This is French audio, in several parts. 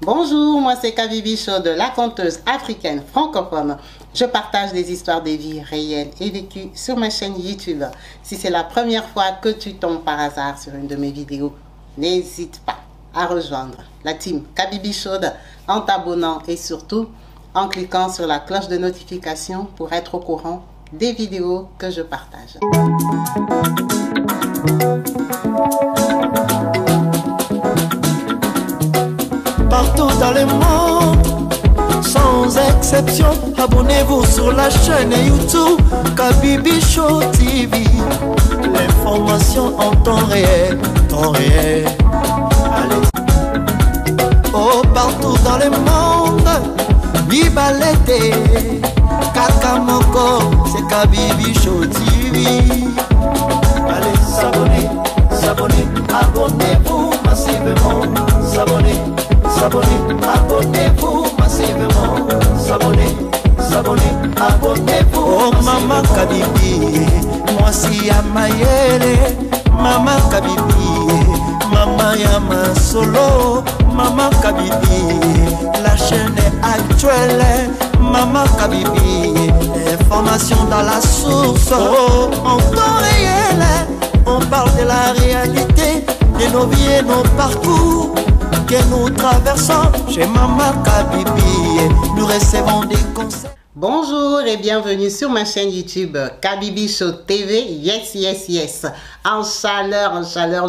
Bonjour, moi c'est Kabibi Show de la conteuse africaine francophone. Je partage des histoires de vie réelles et vécues sur ma chaîne YouTube. Si c'est la première fois que tu tombes par hasard sur une de mes vidéos, n'hésite pas à rejoindre la team Kabibi Show en t'abonnant et surtout en cliquant sur la cloche de notification pour être au courant des vidéos que je partage. Partout dans le monde, sans exception, abonnez-vous sur la chaîne YouTube Kabibi Show TV. L'information en temps réel, Allez. Oh, partout dans le monde, viva l'été, Kakamoko, c'est Kabibi Show TV. Allez, s'abonner, abonnez-vous massivement, abonnez-vous massivement, abonnez-vous. Oh Maman Kabibi, moi si Amayele, Maman Kabibi, Maman Yama Solo, Maman Kabibi, la chaîne est actuelle, Maman Kabibi, information dans la source, oh, en temps réel, on parle de la réalité, de nos vies et nos parcours que nous traversons chez Maman Kabibi, nous recevons des conseils. Bonjour et bienvenue sur ma chaîne YouTube Kabibi Show TV. Yes. En chaleur,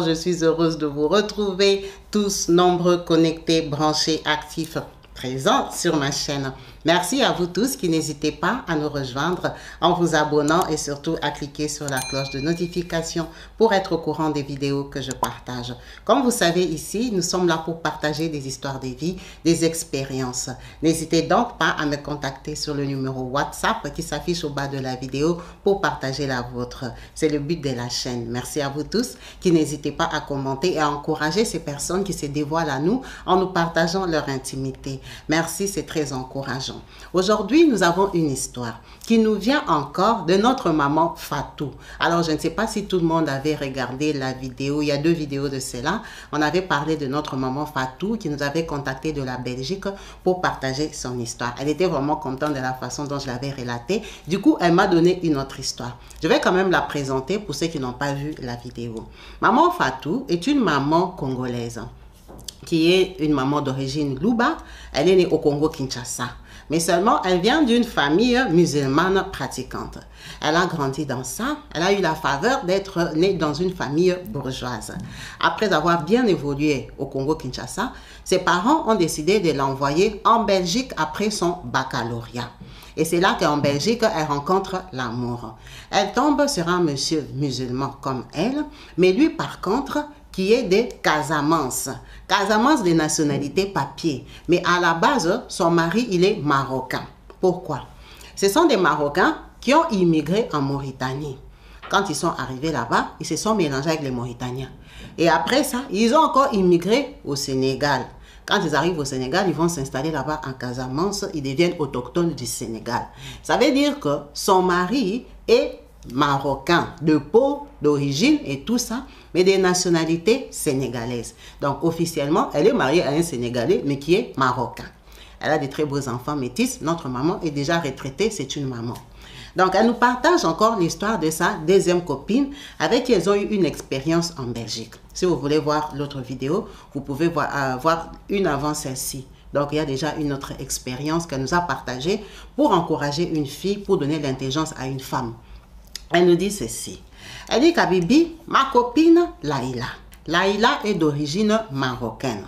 je suis heureuse de vous retrouver tous nombreux, connectés, branchés, actifs, présents sur ma chaîne. Merci à vous tous qui n'hésitez pas à nous rejoindre en vous abonnant et surtout à cliquer sur la cloche de notification pour être au courant des vidéos que je partage. Comme vous savez ici, nous sommes là pour partager des histoires de vie, des expériences. N'hésitez donc pas à me contacter sur le numéro WhatsApp qui s'affiche au bas de la vidéo pour partager la vôtre. C'est le but de la chaîne. Merci à vous tous qui n'hésitez pas à commenter et à encourager ces personnes qui se dévoilent à nous en nous partageant leur intimité. Merci, c'est très encourageant. Aujourd'hui, nous avons une histoire qui nous vient encore de notre maman Fatou. Alors, je ne sais pas si tout le monde avait regardé la vidéo. Il y a 2 vidéos de cela. On avait parlé de notre maman Fatou qui nous avait contacté de la Belgique pour partager son histoire. Elle était vraiment contente de la façon dont je l'avais relatée. Du coup, elle m'a donné une autre histoire. Je vais quand même la présenter pour ceux qui n'ont pas vu la vidéo. Maman Fatou est une maman congolaise qui est une maman d'origine Luba. Elle est née au Congo-Kinshasa. Mais seulement, elle vient d'une famille musulmane pratiquante. Elle a grandi dans ça. Elle a eu la faveur d'être née dans une famille bourgeoise. Après avoir bien évolué au Congo-Kinshasa, ses parents ont décidé de l'envoyer en Belgique après son baccalauréat. Et c'est là qu'en Belgique, elle rencontre l'amour. Elle tombe sur un monsieur musulman comme elle, mais lui, par contre, qui est de Casamance. Casamance de nationalité papier. Mais à la base, son mari, il est marocain. Pourquoi? Ce sont des Marocains qui ont immigré en Mauritanie. Quand ils sont arrivés là-bas, ils se sont mélangés avec les Mauritaniens. Et après ça, ils ont encore immigré au Sénégal. Quand ils arrivent au Sénégal, ils vont s'installer là-bas en Casamance. Ils deviennent autochtones du Sénégal. Ça veut dire que son mari est marocain, de peau, d'origine et tout ça, mais des nationalités sénégalaises. Donc officiellement, elle est mariée à un Sénégalais, mais qui est marocain. Elle a des très beaux enfants métis. Notre maman est déjà retraitée, c'est une maman. Donc elle nous partage encore l'histoire de sa deuxième copine avec qui elles ont eu une expérience en Belgique. Si vous voulez voir l'autre vidéo, vous pouvez voir une avant celle-ci. Donc, il y a déjà une autre expérience qu'elle nous a partagée pour encourager une fille, pour donner l'intelligence à une femme. Elle nous dit ceci. Elle dit Kabibi, ma copine Laïla. Laïla est d'origine marocaine.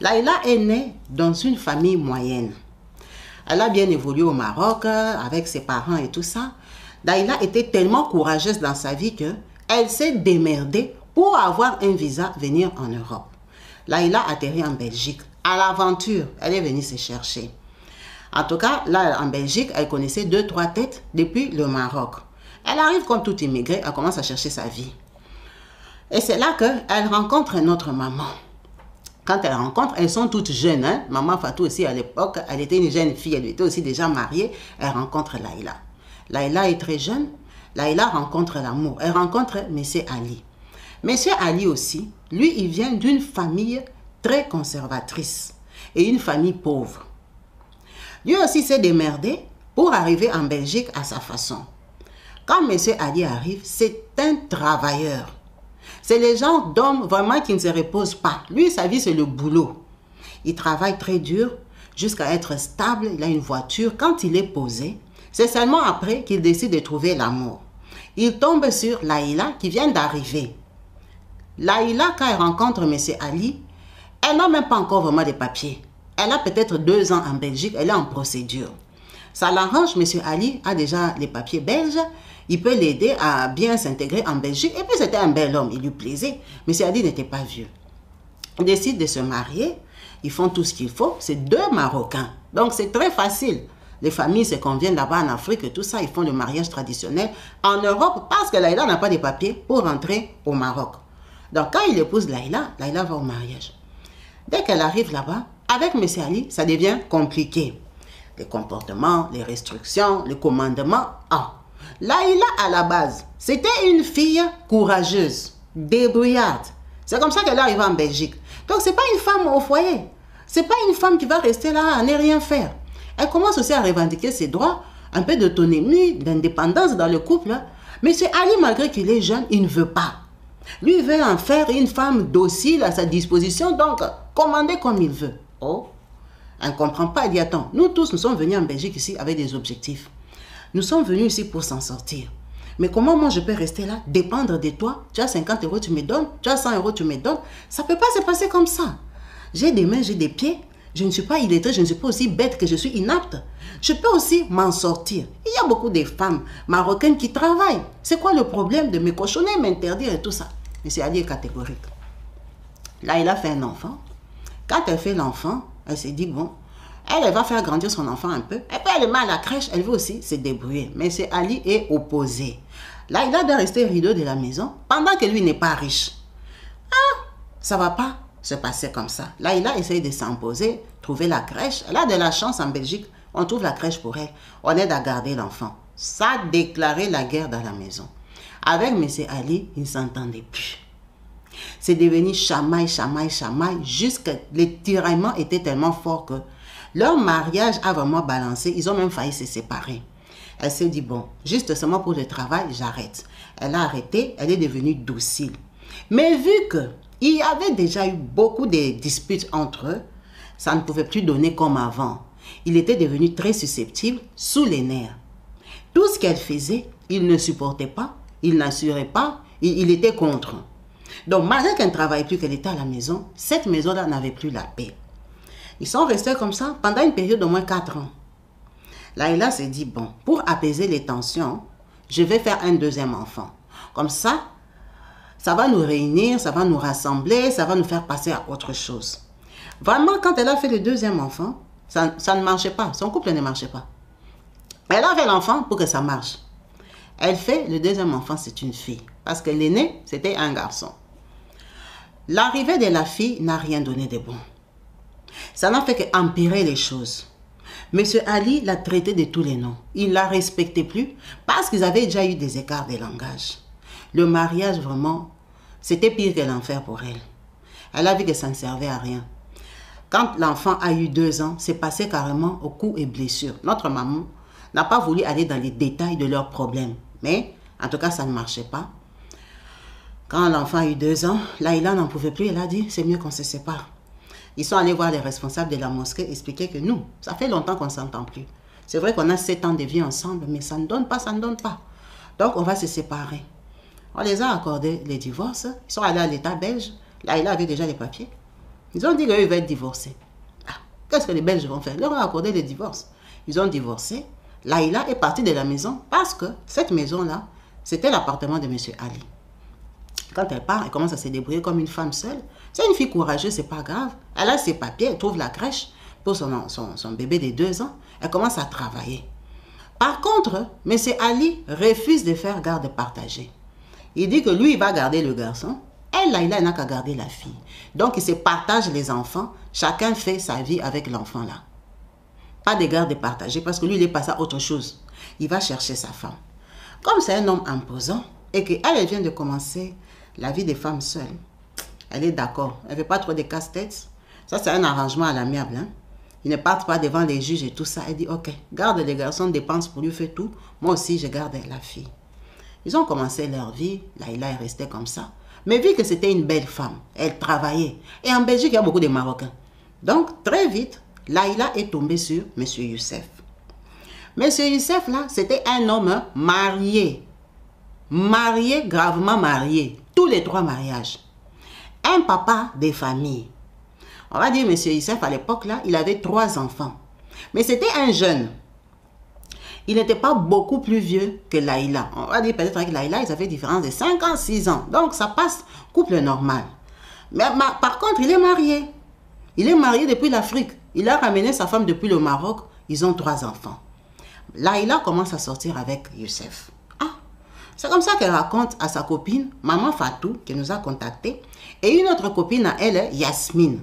Laïla est née dans une famille moyenne. Elle a bien évolué au Maroc avec ses parents et tout ça. Laïla était tellement courageuse dans sa vie qu'elle s'est démerdée pour avoir un visa venir en Europe. Laïla atterrit en Belgique. À l'aventure, elle est venue se chercher. En tout cas, là en Belgique, elle connaissait 2-3 têtes depuis le Maroc. Elle arrive comme toute immigrée, elle commence à chercher sa vie. Et c'est là qu'elle rencontre notre maman. Quand elle rencontre, elles sont toutes jeunes. Hein? Maman Fatou aussi à l'époque, elle était une jeune fille, elle était aussi déjà mariée. Elle rencontre Laïla. Laïla est très jeune. Laïla rencontre l'amour. Elle rencontre M. Ali. M. Ali aussi, lui, il vient d'une famille très conservatrice. et une famille pauvre. Lui aussi s'est démerdé pour arriver en Belgique à sa façon. Quand M. Ali arrive, c'est un travailleur. C'est les gens d'hommes vraiment qui ne se reposent pas. Lui, sa vie, c'est le boulot. Il travaille très dur jusqu'à être stable. Il a une voiture. Quand il est posé, c'est seulement après qu'il décide de trouver l'amour. Il tombe sur Laïla qui vient d'arriver. Laïla, quand elle rencontre M. Ali, elle n'a même pas encore vraiment de papiers. Elle a peut-être 2 ans en Belgique. Elle est en procédure. Ça l'arrange, M. Ali a déjà les papiers belges. Il peut l'aider à bien s'intégrer en Belgique. Et puis c'était un bel homme, il lui plaisait. M. Ali n'était pas vieux. Ils décident de se marier. Ils font tout ce qu'il faut. C'est 2 Marocains. Donc c'est très facile. Les familles se conviennent là-bas en Afrique et tout ça. Ils font le mariage traditionnel en Europe parce que Laïla n'a pas de papiers pour rentrer au Maroc. Donc quand il épouse Laïla, Laïla va au mariage. Dès qu'elle arrive là-bas, avec M. Ali, ça devient compliqué. Les comportements, les restrictions, les commandements. Ah. Laïla, à la base, c'était une fille courageuse, débrouillarde. C'est comme ça qu'elle est arrivée en Belgique. Donc, ce n'est pas une femme au foyer. Ce n'est pas une femme qui va rester là à ne rien faire. Elle commence aussi à revendiquer ses droits, un peu d'autonomie, d'indépendance dans le couple. Mais M. Ali, malgré qu'il est jeune, il ne veut pas. Lui, il veut en faire une femme docile à sa disposition, donc commander comme il veut. Oh, elle ne comprend pas. Elle dit, attends, nous tous, nous sommes venus en Belgique ici avec des objectifs. Nous sommes venus ici pour s'en sortir. Mais comment moi je peux rester là, dépendre de toi? Tu as 50 €, tu me donnes. Tu as 100 €, tu me donnes. Ça ne peut pas se passer comme ça. J'ai des mains, j'ai des pieds. Je ne suis pas illettrée, je ne suis pas aussi bête que je suis inapte. Je peux aussi m'en sortir. Il y a beaucoup de femmes marocaines qui travaillent. C'est quoi le problème de me cochonner, m'interdire et tout ça? Mais c'est Ali est catégorique. Là, il a fait un enfant. Quand elle fait l'enfant, elle s'est dit, bon, elle va faire grandir son enfant un peu. Et puis elle est mal à la crèche, elle veut aussi se débrouiller. Mais c'est Ali est opposé. Là, il a de rester rideau de la maison pendant que lui n'est pas riche. Ah, ça ne va pas se passer comme ça. Là, il a essayé de s'imposer, trouver la crèche. Elle a de la chance en Belgique. On trouve la crèche pour elle. On aide à garder l'enfant. Ça a déclaré la guerre dans la maison. Avec M. Ali, ils ne s'entendaient plus. C'est devenu chamaille, chamaille, chamaille, jusqu'à les tiraillements étaient tellement forts que leur mariage a vraiment balancé. Ils ont même failli se séparer. Elle s'est dit, bon, juste seulement pour le travail, j'arrête. Elle a arrêté, elle est devenue docile. Mais vu qu'il y avait déjà eu beaucoup de disputes entre eux, ça ne pouvait plus donner comme avant. Il était devenu très susceptible, sous les nerfs. Tout ce qu'elle faisait, il ne supportait pas, il n'assurait pas, il était contre. Donc, malgré qu'elle ne travaillait plus, qu'elle était à la maison, cette maison-là n'avait plus la paix. Ils sont restés comme ça pendant une période d'au moins 4 ans. Laïla s'est dit, bon, pour apaiser les tensions, je vais faire un 2e enfant. Comme ça, ça va nous réunir, ça va nous rassembler, ça va nous faire passer à autre chose. Vraiment, quand elle a fait le 2e enfant, ça ne marchait pas. Son couple ne marchait pas. Elle a fait l'enfant pour que ça marche. Elle fait le 2e enfant, c'est une fille. Parce que l'aîné, c'était un garçon. L'arrivée de la fille n'a rien donné de bon. Ça n'a fait qu'empirer les choses. Monsieur Ali l'a traité de tous les noms. Il ne la respectait plus parce qu'ils avaient déjà eu des écarts de langage. Le mariage, vraiment, c'était pire que l'enfer pour elle. Elle a vu que ça ne servait à rien. Quand l'enfant a eu 2 ans, c'est passé carrément aux coups et blessures. Notre maman n'a pas voulu aller dans les détails de leurs problèmes. Mais, en tout cas, ça ne marchait pas. Quand l'enfant a eu 2 ans, Laïla n'en pouvait plus. Elle a dit, c'est mieux qu'on se sépare. Ils sont allés voir les responsables de la mosquée, expliquer que nous, ça fait longtemps qu'on ne s'entend plus. C'est vrai qu'on a 7 ans de vie ensemble, mais ça ne donne pas, ça ne donne pas. Donc, on va se séparer. On les a accordé les divorces. Ils sont allés à l'État belge. Laïla avait déjà les papiers. Ils ont dit qu'eux, ils vont être divorcés. Ah, qu'est-ce que les Belges vont faire? Ils leur ont accordé les divorces. Ils ont divorcé. Laïla est partie de la maison parce que cette maison-là, c'était l'appartement de M. Ali. Quand elle part, elle commence à se débrouiller comme une femme seule. C'est une fille courageuse, c'est pas grave. Elle a ses papiers, elle trouve la crèche pour son bébé de 2 ans. Elle commence à travailler. Par contre, M. Ali refuse de faire garde partagée. Il dit que lui, il va garder le garçon. Elle, Laïla, elle n'a qu'à garder la fille. Donc, ils se partagent les enfants. Chacun fait sa vie avec l'enfant là. Pas de garde partagée parce que lui, il est passé à autre chose. Il va chercher sa femme. Comme c'est un homme imposant et qu'elle vient de commencer la vie des femmes seules, elle est d'accord. Elle ne veut pas trop de casse-tête. Ça, c'est un arrangement à l'amiable. Hein? Ils ne partent pas devant les juges et tout ça. Elle dit, ok, garde les garçons, dépense pour lui, fais tout. Moi aussi, je garde la fille. Ils ont commencé leur vie. Laïla est restée comme ça. Mais vu que c'était une belle femme, elle travaillait. Et en Belgique, il y a beaucoup de Marocains. Donc, très vite, Laïla est tombée sur M. Youssef. M. Youssef, là, c'était un homme marié. Marié, gravement marié. Tous les 3 mariages. Un papa des familles. On va dire, M. Youssef, à l'époque, là, il avait 3 enfants. Mais c'était un jeune. Il n'était pas beaucoup plus vieux que Laïla. On va dire peut-être avec Laïla, ils avaient une différence de 5 ans, 6 ans. Donc, ça passe couple normal. Mais par contre, il est marié. Il est marié depuis l'Afrique. Il a ramené sa femme depuis le Maroc. Ils ont 3 enfants. Laïla commence à sortir avec Youssef. Ah, c'est comme ça qu'elle raconte à sa copine, maman Fatou, qui nous a contactés, et une autre copine à elle, Yasmine.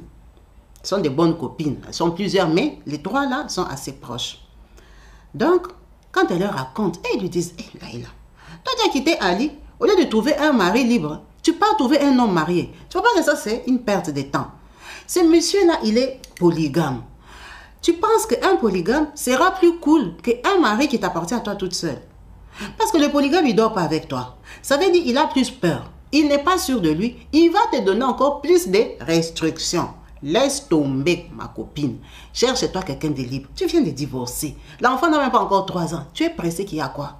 Ce sont des bonnes copines. Elles sont plusieurs, mais les 3 là sont assez proches. Donc, quand elle leur raconte, ils lui disent, hey, Laïla, toi tu as quitté Ali, au lieu de trouver un mari libre, tu pars trouver un homme marié. Tu vois pas que ça c'est une perte de temps. Ce monsieur-là, il est polygame. Tu penses qu'un polygame sera plus cool qu'un mari qui t'appartient à toi toute seule. Parce que le polygame, il ne dort pas avec toi. Ça veut dire qu'il a plus peur. Il n'est pas sûr de lui. Il va te donner encore plus de restrictions. Laisse tomber, ma copine. Cherche-toi quelqu'un de libre. Tu viens de divorcer. L'enfant n'a même pas encore 3 ans. Tu es pressé qu'il y a quoi?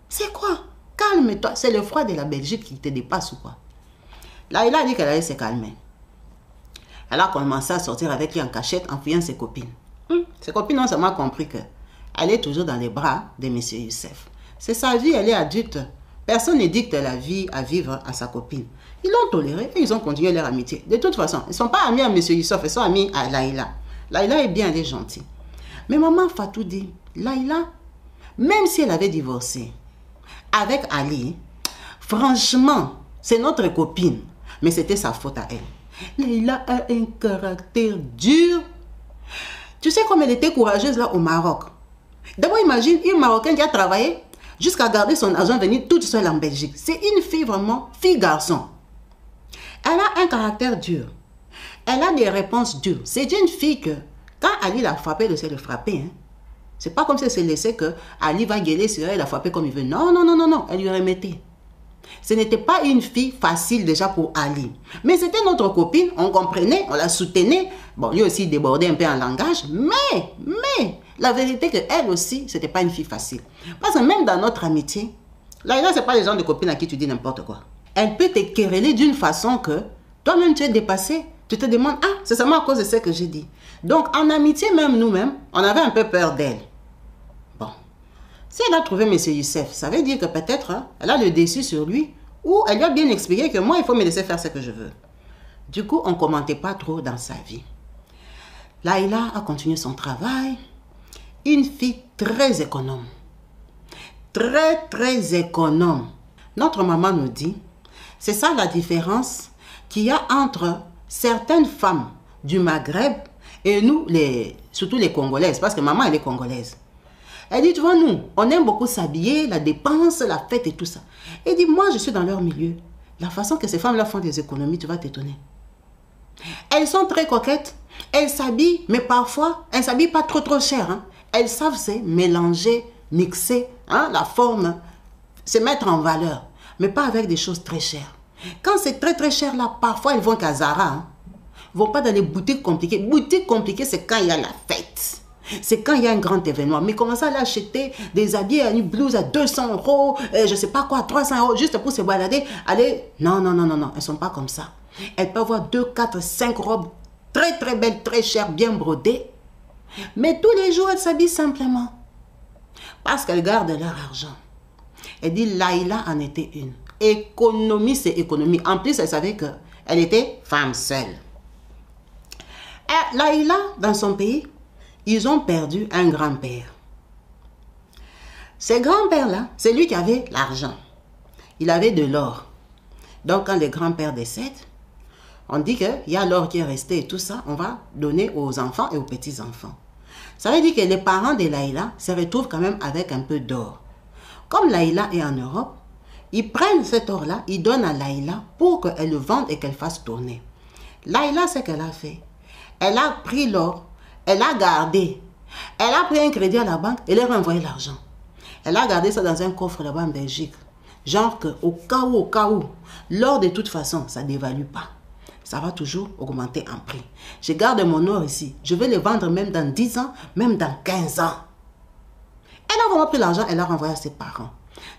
C'est quoi? Calme-toi. C'est le froid de la Belgique qui te dépasse ou quoi? Là, il a dit qu'elle allait se calmer. Elle a commencé à sortir avec lui en cachette en fuyant ses copines. Ses copines ont seulement compris qu'elle est toujours dans les bras de M. Youssef. C'est sa vie, elle est adulte. Personne ne dicte la vie à vivre à sa copine. Ils l'ont toléré et ils ont continué leur amitié. De toute façon, ils ne sont pas amis à M. Youssef, ils sont amis à Laïla. Laïla est bien, elle est gentille. Mais maman Fatou dit, Laïla, même si elle avait divorcé avec Ali, franchement, c'est notre copine. Mais c'était sa faute à elle. Laïla a un caractère dur. Tu sais comme elle était courageuse là au Maroc. D'abord, imagine une Marocaine qui a travaillé jusqu'à garder son argent venir toute seule en Belgique. C'est une fille vraiment, fille-garçon. Elle a un caractère dur. Elle a des réponses dures. C'est une fille que, quand Ali l'a frappé, elle sait le frapper. Hein. C'est pas comme si elle s'est laissé que Ali va gueuler sur elle, la frapper comme il veut. Non, non, non, non, non. Elle lui remettait. Ce n'était pas une fille facile déjà pour Ali. Mais c'était notre copine, on comprenait, on la soutenait. Bon, lui aussi débordait un peu en langage. Mais, la vérité que elle aussi, ce n'était pas une fille facile. Parce que même dans notre amitié, là, ce n'est pas les gens de copines à qui tu dis n'importe quoi. Elle peut te quereller d'une façon que toi-même tu es dépassé. Tu te demandes, ah, c'est seulement à cause de ce que j'ai dit. Donc, en amitié, même nous-mêmes, on avait un peu peur d'elle. Bon. Si elle a trouvé M. Youssef, ça veut dire que peut-être hein, elle a le dessus sur lui ou elle lui a bien expliqué que moi, il faut me laisser faire ce que je veux. Du coup, on ne commentait pas trop dans sa vie. Laïla a continué son travail. Une fille très économe. Très, très économe. Notre maman nous dit, c'est ça la différence qu'il y a entre certaines femmes du Maghreb et nous, surtout les Congolaises, parce que maman, elle est congolaise. Elle dit, tu vois, nous, on aime beaucoup s'habiller, la dépense, la fête et tout ça. Elle dit, moi, je suis dans leur milieu. La façon que ces femmes-là font des économies, tu vas t'étonner. Elles sont très coquettes. Elles s'habillent, mais parfois, elles ne s'habillent pas trop cher. Hein. Elles savent se mélanger, mixer, hein, la forme, se mettre en valeur. Mais pas avec des choses très chères. Quand c'est très cher, là, parfois, elles vont qu'à Zara. Hein. Ils ne vont pas dans les boutiques compliquées. Boutiques compliquées, c'est quand il y a la fête. C'est quand il y a un grand événement. Mais comment ça, aller acheter des habits, une blouse à 200 €, je ne sais pas quoi, 300 €, juste pour se balader, aller... Non, non, non, non, non, elles ne sont pas comme ça. Elles peuvent avoir 2, 4, 5 robes très, très belles, très chères, bien brodées. Mais tous les jours, elles s'habillent simplement. Parce qu'elles gardent leur argent. Elle dit, Laïla en était une. Économie, c'est économie. En plus, elle savait qu'elle était femme seule. Et Laïla, dans son pays, ils ont perdu un grand-père. Ce grand-père-là, c'est lui qui avait l'argent. Il avait de l'or. Donc, quand le grand-père décède, on dit qu'il y a l'or qui est resté et tout ça, on va donner aux enfants et aux petits-enfants. Ça veut dire que les parents de Laïla se retrouvent quand même avec un peu d'or. Comme Laïla est en Europe, ils prennent cet or-là, ils donnent à Laïla pour qu'elle le vende et qu'elle fasse tourner. Laïla, ce qu'elle a fait, Elle a pris l'or, elle a gardé. Elle a pris un crédit à la banque et leur a envoyé l'argent. Elle a gardé ça dans un coffre là-bas en Belgique. Genre que au cas où, l'or de toute façon, ça ne dévalue pas. Ça va toujours augmenter en prix. Je garde mon or ici. Je vais le vendre même dans 10 ans, même dans 15 ans. Elle a vraiment pris l'argent, elle l'a renvoyé à ses parents.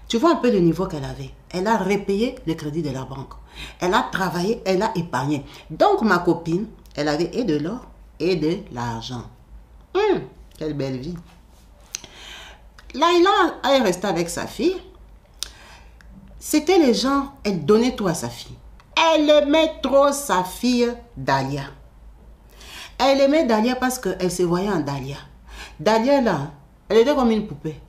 Tu vois un peu le niveau qu'elle avait. Elle a repayé le crédit de la banque. Elle a travaillé, elle a épargné. Donc ma copine, elle avait et de l'or et de l'argent. Quelle belle vie. Laïla est restée avec sa fille. C'était les gens, elle donnait tout à sa fille. Elle aimait trop sa fille Dalia. Elle aimait Dalia parce qu'elle se voyait en Dalia. Dalia là, elle était comme une poupée.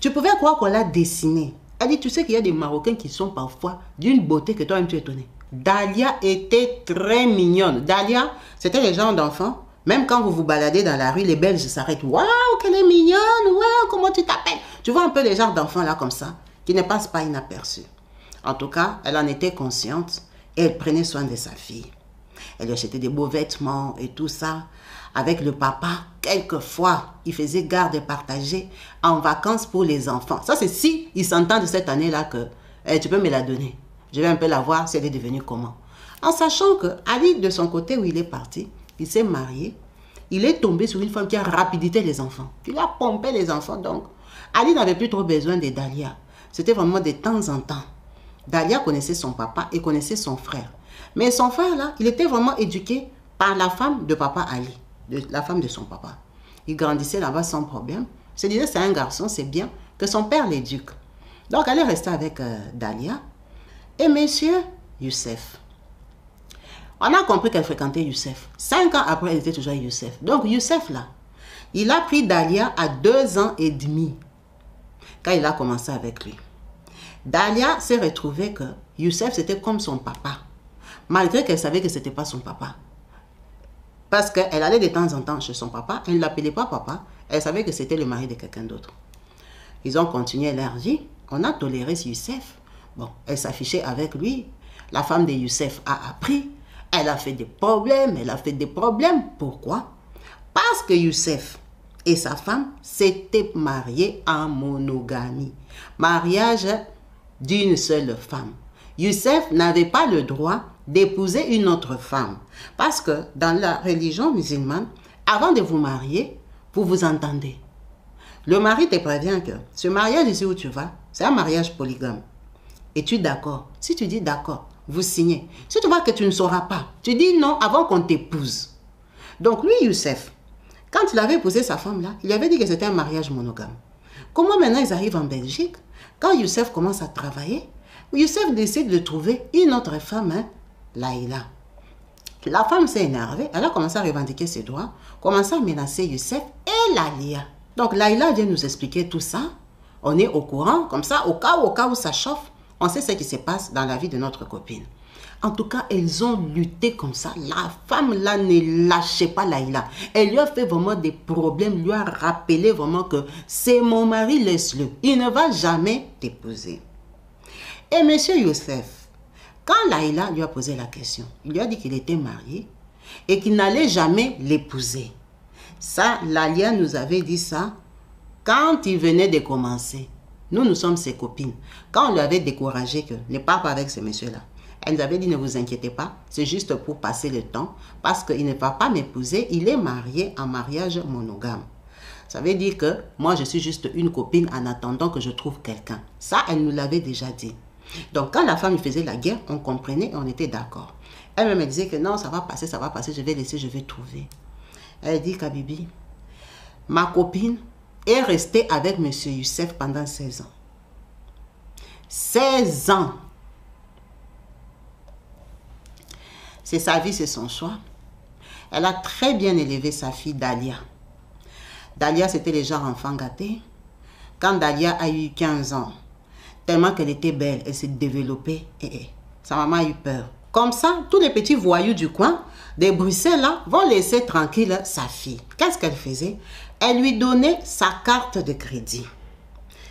Tu pouvais croire qu'on l'a dessinée. Elle dit, tu sais qu'il y a des Marocains qui sont parfois d'une beauté que toi-même tu es étonné. Dalia était très mignonne. Dalia, c'était les gens d'enfants. Même quand vous vous baladez dans la rue, les Belges s'arrêtent. Waouh, qu'elle est mignonne. Waouh, comment tu t'appelles? Tu vois un peu les genres d'enfants là comme ça, qui ne passent pas inaperçus. En tout cas, elle en était consciente et elle prenait soin de sa fille. Elle lui achetait des beaux vêtements et tout ça. Avec le papa, quelquefois, il faisait garde partagée en vacances pour les enfants. Ça, c'est si ils s'entendent cette année-là que tu peux me la donner. Je vais un peu la voir si elle est devenue comment. En sachant que Ali, de son côté où il est parti, il s'est marié. Il est tombé sur une femme qui a rapidité les enfants. Il a pompé les enfants. Donc, Ali n'avait plus trop besoin de Dalia. C'était vraiment de temps en temps. Dalia connaissait son papa et connaissait son frère. Mais son frère, là, il était vraiment éduqué par la femme de papa Ali. La femme de son papa. Il grandissait là-bas sans problème. Il se disait, c'est un garçon, c'est bien que son père l'éduque. Donc, elle est restée avec Dalia et monsieur Youssef. On a compris qu'elle fréquentait Youssef. 5 ans après, elle était toujours avec Youssef. Donc, Youssef, là, il a pris Dalia à 2 ans et demi quand il a commencé avec lui. Dalia s'est retrouvée que Youssef, c'était comme son papa. Malgré qu'elle savait que ce n'était pas son papa. Parce qu'elle allait de temps en temps chez son papa, elle ne l'appelait pas papa, elle savait que c'était le mari de quelqu'un d'autre. Ils ont continué leur vie, on a toléré Youssef. Bon, elle s'affichait avec lui, la femme de Youssef a appris, elle a fait des problèmes, Pourquoi? Parce que Youssef et sa femme s'étaient mariés en monogamie. Mariage d'une seule femme. Youssef n'avait pas le droit d'épouser une autre femme. Parce que dans la religion musulmane, avant de vous marier, vous vous entendez. Le mari te prévient que ce mariage ici où tu vas, c'est un mariage polygame. Es-tu d'accord? Si tu dis d'accord, vous signez. Si tu vois que tu ne sauras pas, tu dis non avant qu'on t'épouse. Donc lui, Youssef, quand il avait épousé sa femme là, il avait dit que c'était un mariage monogame. Comment maintenant ils arrivent en Belgique? Quand Youssef commence à travailler, Youssef décide de trouver une autre femme, hein, Laïla. La femme s'est énervée, elle a commencé à revendiquer ses droits, commencé à menacer Youssef et Laïla. Donc Laïla vient nous expliquer tout ça. On est au courant, comme ça, au cas où ça chauffe, on sait ce qui se passe dans la vie de notre copine. En tout cas, elles ont lutté comme ça. La femme là ne lâchait pas Laïla. Elle lui a fait vraiment des problèmes, lui a rappelé vraiment que c'est mon mari, laisse-le. Il ne va jamais t'épouser. Et monsieur Youssef, quand Laïla lui a posé la question, il lui a dit qu'il était marié et qu'il n'allait jamais l'épouser. Ça, Lalia nous avait dit ça quand il venait de commencer. Nous sommes ses copines. Quand on lui avait découragé que ne part pas avec ce monsieur-là, elle nous avait dit ne vous inquiétez pas, c'est juste pour passer le temps parce qu'il ne va pas m'épouser, il est marié en mariage monogame. Ça veut dire que moi je suis juste une copine en attendant que je trouve quelqu'un. Ça, elle nous l'avait déjà dit. Donc quand la femme lui faisait la guerre, on comprenait et on était d'accord. Elle me disait que non, ça va passer, je vais laisser, je vais trouver. Elle dit Kabibi, ma copine est restée avec M. Youssef pendant 16 ans. 16 ans. C'est sa vie, c'est son choix. Elle a très bien élevé sa fille Dalia. Dalia, c'était les gens enfants gâtés. Quand Dalia a eu 15 ans, tellement qu'elle était belle, elle s'est développée. Sa maman a eu peur. Comme ça, tous les petits voyous du coin, des Bruxelles, là, vont laisser tranquille sa fille. Qu'est-ce qu'elle faisait? Elle lui donnait sa carte de crédit.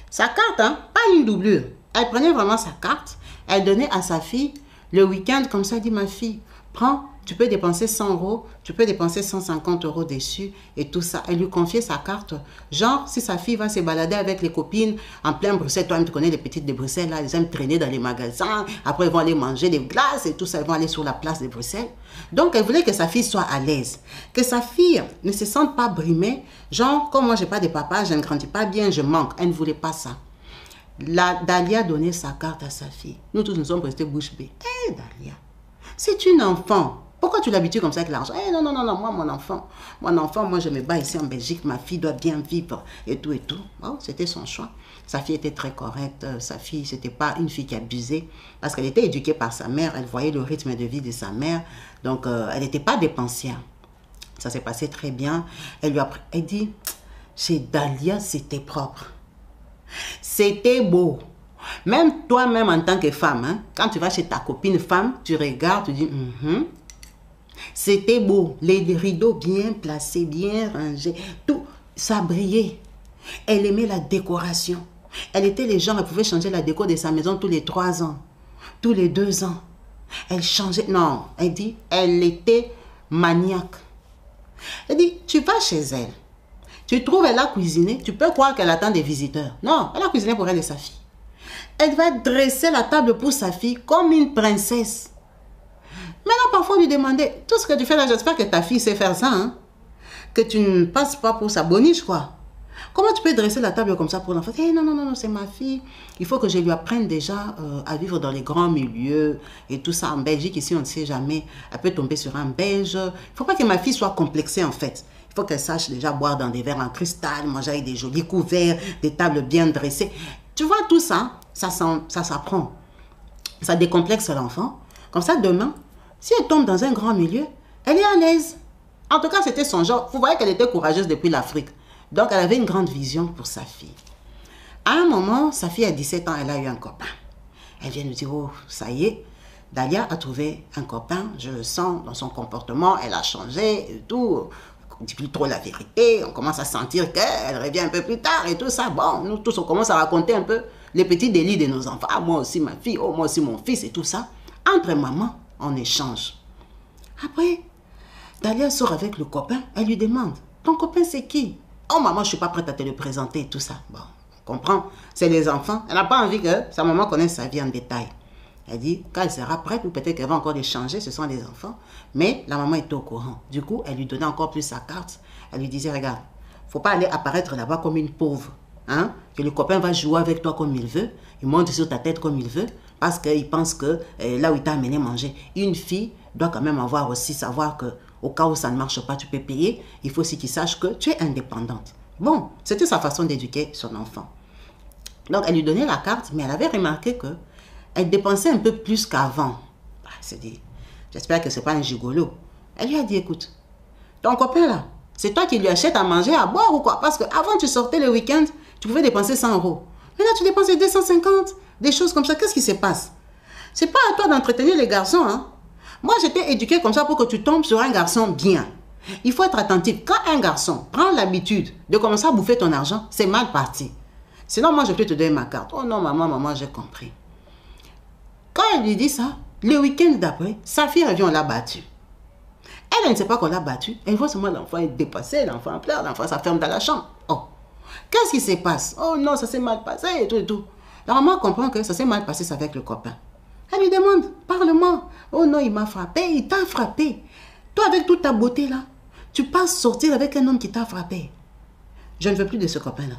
Sa carte, hein, pas une doublure. Elle prenait vraiment sa carte, elle donnait à sa fille le week-end, comme ça, elle dit, ma fille, prends tu peux dépenser 100 €, tu peux dépenser 150 € dessus et tout ça. Elle lui confiait sa carte. Genre, si sa fille va se balader avec les copines en plein Bruxelles, toi-même tu connais les petites de Bruxelles, là, elles aiment traîner dans les magasins, après ils vont aller manger des glaces et tout ça, elles vont aller sur la place de Bruxelles. Donc, elle voulait que sa fille soit à l'aise, que sa fille ne se sente pas brimée. Genre, comme moi, je n'ai pas de papa, je ne grandis pas bien, je manque. Elle ne voulait pas ça. Dalia donnait sa carte à sa fille. Nous tous nous sommes restés bouche bée. Hé, Dalia, c'est une enfant. Pourquoi tu l'habitues comme ça avec l'argent? Eh non, non, non, non, moi, mon enfant, moi, je me bats ici en Belgique, ma fille doit bien vivre et tout et tout. Bon, c'était son choix. Sa fille était très correcte. Sa fille, c'était pas une fille qui abusait parce qu'elle était éduquée par sa mère. Elle voyait le rythme de vie de sa mère. Donc, elle n'était pas dépensière. Ça s'est passé très bien. Elle dit, chez Dalia, c'était propre. C'était beau. Même toi-même en tant que femme, hein, quand tu vas chez ta copine femme, tu regardes, tu dis, c'était beau. Les rideaux bien placés, bien rangés, tout, ça brillait. Elle aimait la décoration. Elle était les gens, elle pouvait changer la déco de sa maison tous les 3 ans, tous les 2 ans. Elle changeait, non, elle dit, elle était maniaque. Elle dit, tu vas chez elle, tu trouves elle a cuisiné, tu peux croire qu'elle attend des visiteurs. Non, elle a cuisiné pour elle et sa fille. Elle va dresser la table pour sa fille comme une princesse. Maintenant, parfois, lui demander, tout ce que tu fais là, j'espère que ta fille sait faire ça, hein? Que tu ne passes pas pour sa boniche, quoi. Comment tu peux dresser la table comme ça pour l'enfant? Eh, non, non, non, non, c'est ma fille. Il faut que je lui apprenne déjà à vivre dans les grands milieux et tout ça. En Belgique, ici, on ne sait jamais. Elle peut tomber sur un Belge. Il ne faut pas que ma fille soit complexée, en fait. Il faut qu'elle sache déjà boire dans des verres en cristal, manger avec des jolis couverts, des tables bien dressées. Tu vois, tout ça, ça s'apprend. Ça décomplexe l'enfant. Comme ça, demain, si elle tombe dans un grand milieu, elle est à l'aise. En tout cas, c'était son genre. Vous voyez qu'elle était courageuse depuis l'Afrique. Donc, elle avait une grande vision pour sa fille. À un moment, sa fille a 17 ans, elle a eu un copain. Elle vient nous dire, oh, ça y est, Dalia a trouvé un copain, je le sens dans son comportement, elle a changé et tout. On ne dit plus trop la vérité, on commence à sentir qu'elle revient un peu plus tard et tout ça. Bon, nous tous, on commence à raconter un peu les petits délits de nos enfants. Ah, moi aussi ma fille, oh, moi aussi mon fils et tout ça. Entre mamans, on échange. Après, Dalia sort avec le copain, elle lui demande, ton copain c'est qui? Oh maman, je ne suis pas prête à te le présenter et tout ça. Bon, on comprend, c'est les enfants. Elle n'a pas envie que sa maman connaisse sa vie en détail. Elle dit, quand elle sera prête, ou peut-être qu'elle va encore les changer, ce sont les enfants. Mais la maman était au courant. Du coup, elle lui donnait encore plus sa carte. Elle lui disait, regarde, il ne faut pas aller apparaître là-bas comme une pauvre. Hein? Que le copain va jouer avec toi comme il veut. Il monte sur ta tête comme il veut. Parce qu'il pense que là où il t'a amené manger, une fille doit quand même avoir aussi, savoir que au cas où ça ne marche pas, tu peux payer. Il faut aussi qu'il sache que tu es indépendante. Bon, c'était sa façon d'éduquer son enfant. Donc, elle lui donnait la carte, mais elle avait remarqué que elle dépensait un peu plus qu'avant. Elle s'est dit, j'espère que ce n'est pas un gigolo. Elle lui a dit, écoute, ton copain là, c'est toi qui lui achètes à manger, à boire ou quoi? Parce qu'avant, tu sortais le week-end, tu pouvais dépenser 100 €. Maintenant, tu dépenses 250, des choses comme ça. Qu'est-ce qui se passe? Ce n'est pas à toi d'entretenir les garçons, hein? Moi, j'étais éduquée comme ça pour que tu tombes sur un garçon bien. Il faut être attentif. Quand un garçon prend l'habitude de commencer à bouffer ton argent, c'est mal parti. Sinon, moi, je peux te donner ma carte. Oh non, maman, j'ai compris. Quand elle lui dit ça, le week-end d'après, sa fille revient, on l'a battue. Elle ne sait pas qu'on l'a battue. Elle voit seulement l'enfant est dépassé, l'enfant pleure, l'enfant s'enferme dans la chambre. Oh, qu'est-ce qui se passe? Oh non, ça s'est mal passé et tout et tout. La maman comprend que ça s'est mal passé avec le copain. Elle lui demande, parle-moi. Oh non, il m'a frappé, il t'a frappé. Toi, avec toute ta beauté là, tu passes sortir avec un homme qui t'a frappé. Je ne veux plus de ce copain-là.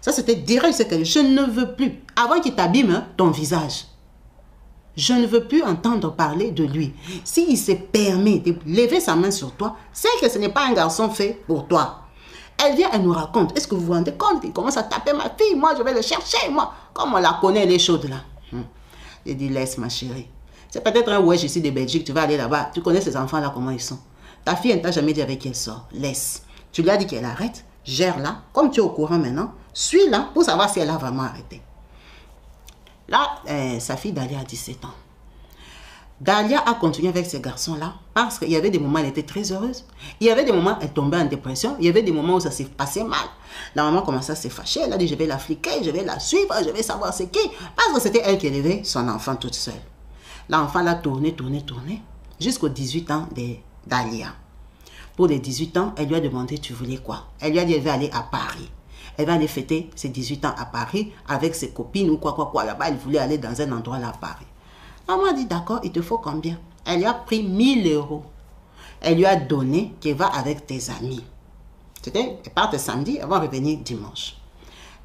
Ça, c'était direct, c'est que je ne veux plus. Avant qu'il t'abîme ton visage. Je ne veux plus entendre parler de lui. S'il se permet de lever sa main sur toi, c'est que ce n'est pas un garçon fait pour toi. Elle vient, elle nous raconte. Est-ce que vous vous rendez compte? Il commence à taper ma fille. Moi, je vais le chercher. Moi, comme on la connaît, elle est chaude là. J'ai dit, laisse ma chérie. C'est peut-être un wesh ici de Belgique. Tu vas aller là-bas. Tu connais ces enfants-là, comment ils sont. Ta fille, elle ne t'a jamais dit avec qui elle sort. Laisse. Tu lui as dit qu'elle arrête. Gère-la. Comme tu es au courant maintenant, suis-la pour savoir si elle a vraiment arrêté. Là, sa fille Dalia a 17 ans. Dalia a continué avec ces garçons-là parce qu'il y avait des moments où elle était très heureuse. Il y avait des moments où elle tombait en dépression. Il y avait des moments où ça s'est passé mal. La maman commençait à se fâcher. Elle a dit, je vais la fliquer, je vais la suivre, je vais savoir c'est qui. Parce que c'était elle qui élevait son enfant toute seule. L'enfant l'a tourné. jusqu'aux 18 ans de Dalia. Pour les 18 ans, elle lui a demandé, tu voulais quoi? Elle lui a dit, elle va aller à Paris. Elle va aller fêter ses 18 ans à Paris avec ses copines ou quoi. Là-bas, elle voulait aller dans un endroit là à Paris. Maman a dit, d'accord, il te faut combien? Elle lui a pris 1000 euros. Elle lui a donné qu'elle va avec tes amis. C'était, elle part samedi, elle va revenir dimanche.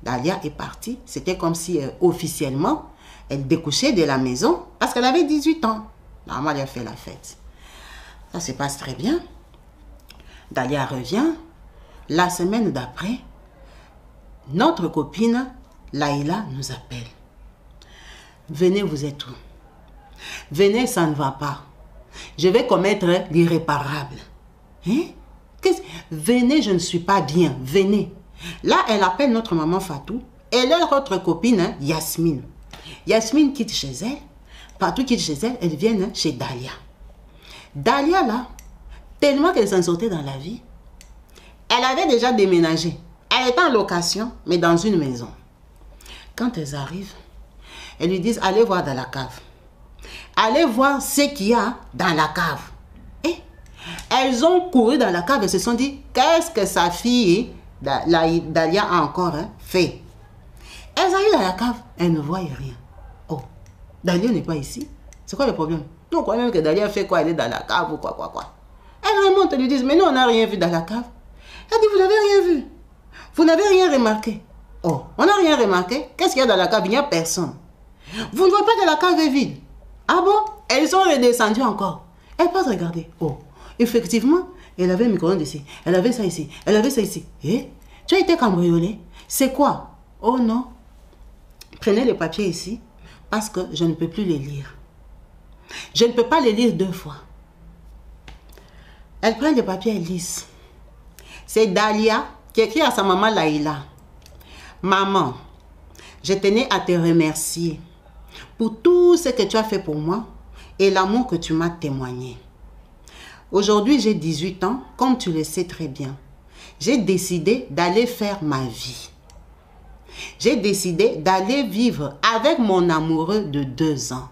Dalia est partie. C'était comme si officiellement, elle découchait de la maison parce qu'elle avait 18 ans. Maman, elle a fait la fête. Ça se passe très bien. Dalia revient. La semaine d'après, notre copine Laïla nous appelle. Venez, vous êtes où? Venez, ça ne va pas. Je vais commettre l'irréparable. Hein? Venez, je ne suis pas bien. Venez. Là, elle appelle notre maman Fatou et leur autre copine, Yasmine. Yasmine quitte chez elle. Fatou quitte chez elle. Elles viennent chez Dalia. Dalia, là, tellement qu'elle s'en sortait dans la vie, elle avait déjà déménagé. Elle était en location, mais dans une maison. Quand elles arrivent, elles lui disent, allez voir dans la cave. Allez voir ce qu'il y a dans la cave. Et elles ont couru dans la cave et se sont dit, qu'est-ce que sa fille, Dalia, a encore fait? Elles arrivent dans la cave, elles ne voient rien. Oh, Dalia n'est pas ici. C'est quoi le problème? Nous, on croit même que Dalia fait quoi? Elle est dans la cave ou quoi. Elles remontent et lui disent, mais nous, on n'a rien vu dans la cave. Elle dit, vous n'avez rien vu. Vous n'avez rien remarqué. Oh, on n'a rien remarqué. Qu'est-ce qu'il y a dans la cave? Il n'y a personne. Vous ne voyez pas que la cave est vide? Ah bon? Elles sont redescendues encore. Elles passent regarder. Oh, effectivement, elle avait un micro-ondes ici. Elle avait ça ici. Elle avait ça ici. Eh? Tu as été cambriolée? C'est quoi? Oh non. Prenez les papiers ici parce que je ne peux plus les lire. Je ne peux pas les lire 2 fois. Elle prend les papiers, elle lit. C'est Dalia qui écrit à sa maman Laïla. Maman, je tenais à te remercier pour tout ce que tu as fait pour moi et l'amour que tu m'as témoigné. Aujourd'hui, j'ai 18 ans, comme tu le sais très bien. J'ai décidé d'aller faire ma vie. J'ai décidé d'aller vivre avec mon amoureux de 2 ans,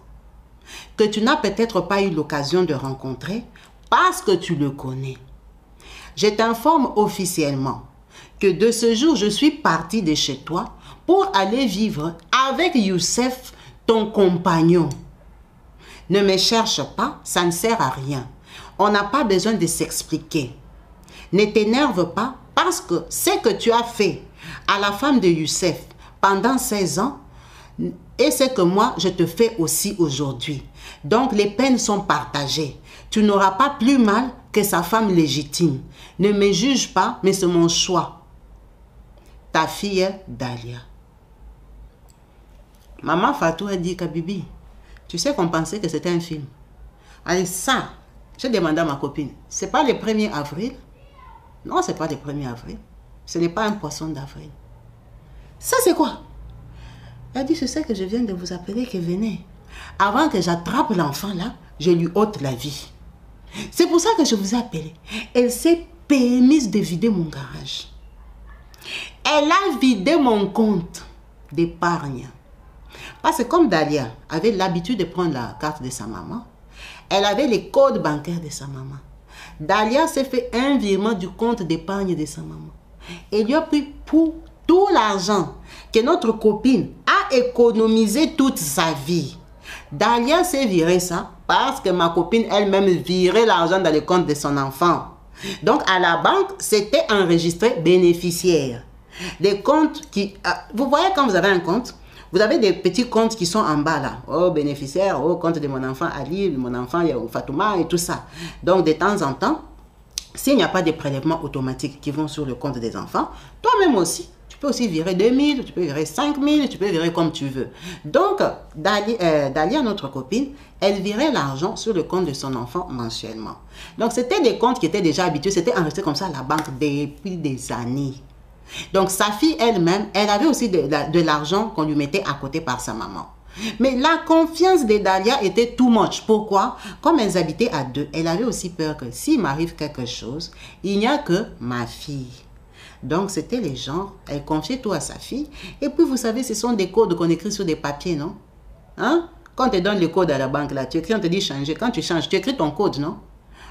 que tu n'as peut-être pas eu l'occasion de rencontrer parce que tu le connais. Je t'informe officiellement que de ce jour, je suis partie de chez toi pour aller vivre avec Youssef, ton compagnon. Ne me cherche pas, ça ne sert à rien. On n'a pas besoin de s'expliquer. Ne t'énerve pas parce que ce que tu as fait à la femme de Youssef pendant 16 ans et ce que moi je te fais aussi aujourd'hui. Donc les peines sont partagées. Tu n'auras pas plus mal que sa femme légitime. Ne me juge pas, mais c'est mon choix. Ta fille Dalia. Maman Fatou a dit, Kabibi, tu sais qu'on pensait que c'était un film. Allez, ça, j'ai demandé à ma copine, c'est pas le 1er avril? Non, c'est pas le 1er avril. Ce n'est pas un poisson d'avril. Ça, c'est quoi? Elle dit, c'est ça que je viens de vous appeler, que venez. Avant que j'attrape l'enfant là, je lui ôte la vie. C'est pour ça que je vous ai appelé. Elle s'est permise de vider mon garage. Elle a vidé mon compte d'épargne. Parce que comme Dalia avait l'habitude de prendre la carte de sa maman, elle avait les codes bancaires de sa maman. Dalia s'est fait un virement du compte d'épargne de sa maman. Elle lui a pris pour tout l'argent que notre copine a économisé toute sa vie. Dalia s'est viré ça parce que ma copine elle-même virait l'argent dans le compte de son enfant. Donc à la banque, c'était enregistré bénéficiaire. Des comptes qui... vous voyez quand vous avez un compte, vous avez des petits comptes qui sont en bas là. Oh, bénéficiaire, oh, compte de mon enfant Ali, mon enfant Fatouma et tout ça. Donc de temps en temps, s'il n'y a pas de prélèvements automatiques qui vont sur le compte des enfants, toi-même aussi, tu peux aussi virer 2000, tu peux virer 5000, tu peux virer comme tu veux. Donc, Dalia, notre copine, elle virait l'argent sur le compte de son enfant mensuellement. Donc, c'était des comptes qui étaient déjà habitués, c'était enregistré comme ça à la banque depuis des années. Donc, sa fille elle-même, elle avait aussi de l'argent qu'on lui mettait à côté par sa maman. Mais la confiance de Dalia était too much. Pourquoi? Comme elles habitaient à 2, elle avait aussi peur que s'il m'arrive quelque chose, il n'y a que ma fille. Donc, c'était les gens, elle confiait tout à sa fille. Et puis, vous savez, ce sont des codes qu'on écrit sur des papiers, non? Hein? Quand on te donne le code à la banque, là, tu écris, on te dit changer. Quand tu changes, tu écris ton code, non?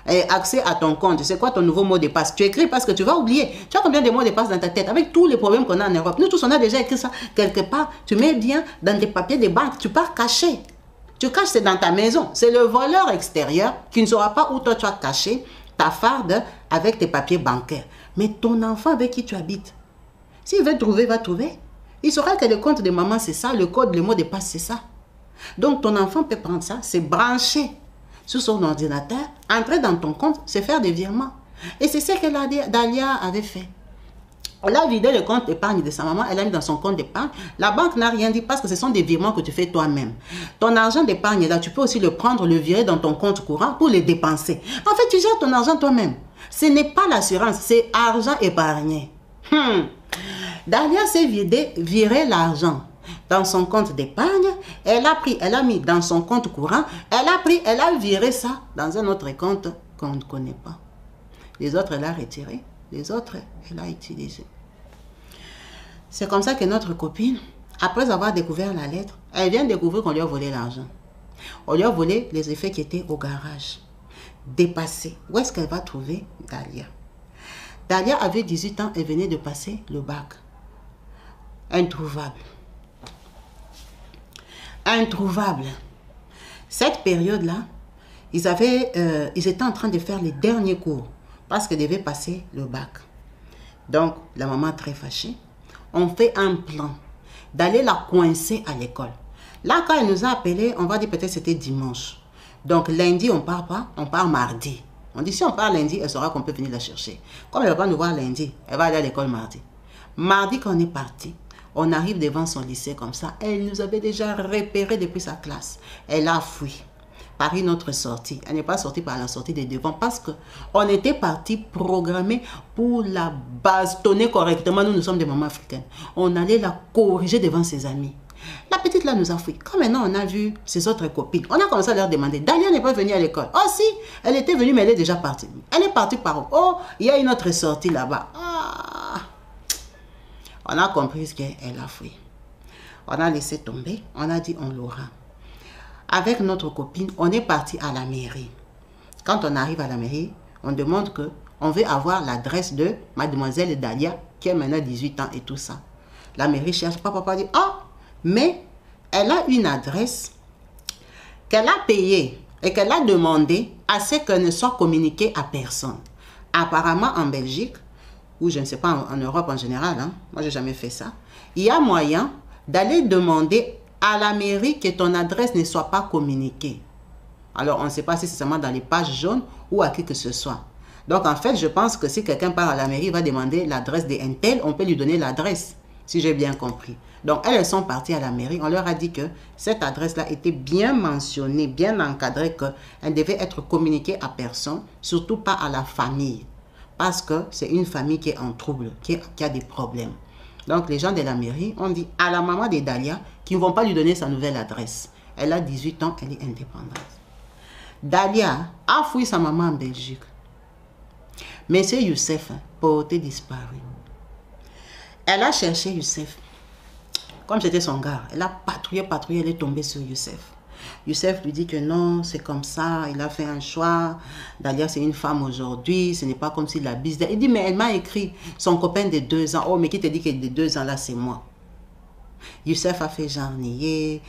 Et accès à ton compte, c'est quoi ton nouveau mot de passe? Tu écris parce que tu vas oublier. Tu as combien de mots de passe dans ta tête? Avec tous les problèmes qu'on a en Europe. Nous tous, on a déjà écrit ça quelque part. Tu mets bien dans tes papiers de banque. Tu pars cacher. Tu caches, c'est dans ta maison. C'est le voleur extérieur qui ne saura pas où toi tu as caché ta farde avec tes papiers bancaires. Mais ton enfant avec qui tu habites, s'il veut trouver, va trouver. Il saura que le compte de maman, c'est ça. Le code, le mot de passe, c'est ça. Donc, ton enfant peut prendre ça, c'est brancher sur son ordinateur, entrer dans ton compte, c'est faire des virements. Et c'est ce que Dalia avait fait. Elle a vidé le compte d'épargne de sa maman, elle a mis dans son compte d'épargne. La banque n'a rien dit parce que ce sont des virements que tu fais toi-même. Ton argent d'épargne, là, tu peux aussi le prendre, le virer dans ton compte courant pour le dépenser. En fait, tu gères ton argent toi-même. Ce n'est pas l'assurance, c'est argent épargné. Dalia s'est viré l'argent dans son compte d'épargne, elle a mis dans son compte courant, elle a viré ça dans un autre compte qu'on ne connaît pas. Les autres, elle a retiré, les autres, elle a utilisé. C'est comme ça que notre copine, après avoir découvert la lettre, elle vient de découvrir qu'on lui a volé l'argent. On lui a volé les effets qui étaient au garage. Dépassé. Où est-ce qu'elle va trouver Dalia? Dalia avait 18 ans et venait de passer le bac. Introuvable. Introuvable. Cette période-là, ils étaient en train de faire les derniers cours parce qu'ils devaient passer le bac. Donc, la maman très fâchée, on fait un plan d'aller la coincer à l'école. Là, quand elle nous a appelés, on va dire peut-être c'était dimanche. Donc, lundi, on part pas, on part mardi. On dit si on part lundi, elle saura qu'on peut venir la chercher. Comme elle ne va pas nous voir lundi, elle va aller à l'école mardi. Mardi, quand on est parti, on arrive devant son lycée comme ça. Elle nous avait déjà repéré depuis sa classe. Elle a fui par une autre sortie. Elle n'est pas sortie par la sortie de devant parce qu'on était parti programmer pour la bastonner correctement. Nous sommes des mamans africaines. On allait la corriger devant ses amis. La petite là nous a fui. Quand maintenant on a vu ses autres copines, on a commencé à leur demander. Dalia n'est pas venue à l'école. Oh si, elle était venue mais elle est déjà partie. Elle est partie par où? Oh, il y a une autre sortie là-bas. Ah. On a compris ce qu'elle a fui. On a laissé tomber. On a dit on l'aura. Avec notre copine, on est parti à la mairie. Quand on arrive à la mairie, on demande que on veut avoir l'adresse de mademoiselle Dalia qui a maintenant 18 ans et tout ça. La mairie cherche. Papa dit ah, mais elle a une adresse qu'elle a payée et qu'elle a demandé à ce qu'elle ne soit communiquée à personne. Apparemment en Belgique, ou je ne sais pas en Europe en général, hein, moi j'ai jamais fait ça, il y a moyen d'aller demander à la mairie que ton adresse ne soit pas communiquée. Alors on ne sait pas si c'est seulement dans les pages jaunes ou à qui que ce soit. Donc en fait je pense que si quelqu'un part à la mairie, il va demander l'adresse des Intel, on peut lui donner l'adresse, si j'ai bien compris. Donc elles sont parties à la mairie, on leur a dit que cette adresse-là était bien mentionnée, bien encadrée, qu'elle devait être communiquée à personne, surtout pas à la famille. Parce que c'est une famille qui est en trouble, qui a des problèmes. Donc les gens de la mairie ont dit à la maman de Dalia qu'ils ne vont pas lui donner sa nouvelle adresse. Elle a 18 ans, elle est indépendante. Dalia a fouillé sa maman en Belgique. Monsieur Youssef, porté disparu. Elle a cherché Youssef. Comme c'était son gars, elle a patrouillé, elle est tombée sur Youssef. Youssef lui dit que non, c'est comme ça, il a fait un choix. Dalia, c'est une femme aujourd'hui, ce n'est pas comme s'il la bise. Il dit, mais elle m'a écrit, son copain de 2 ans. Oh, mais qui te dit que de 2 ans là, c'est moi. Youssef a fait genre nier,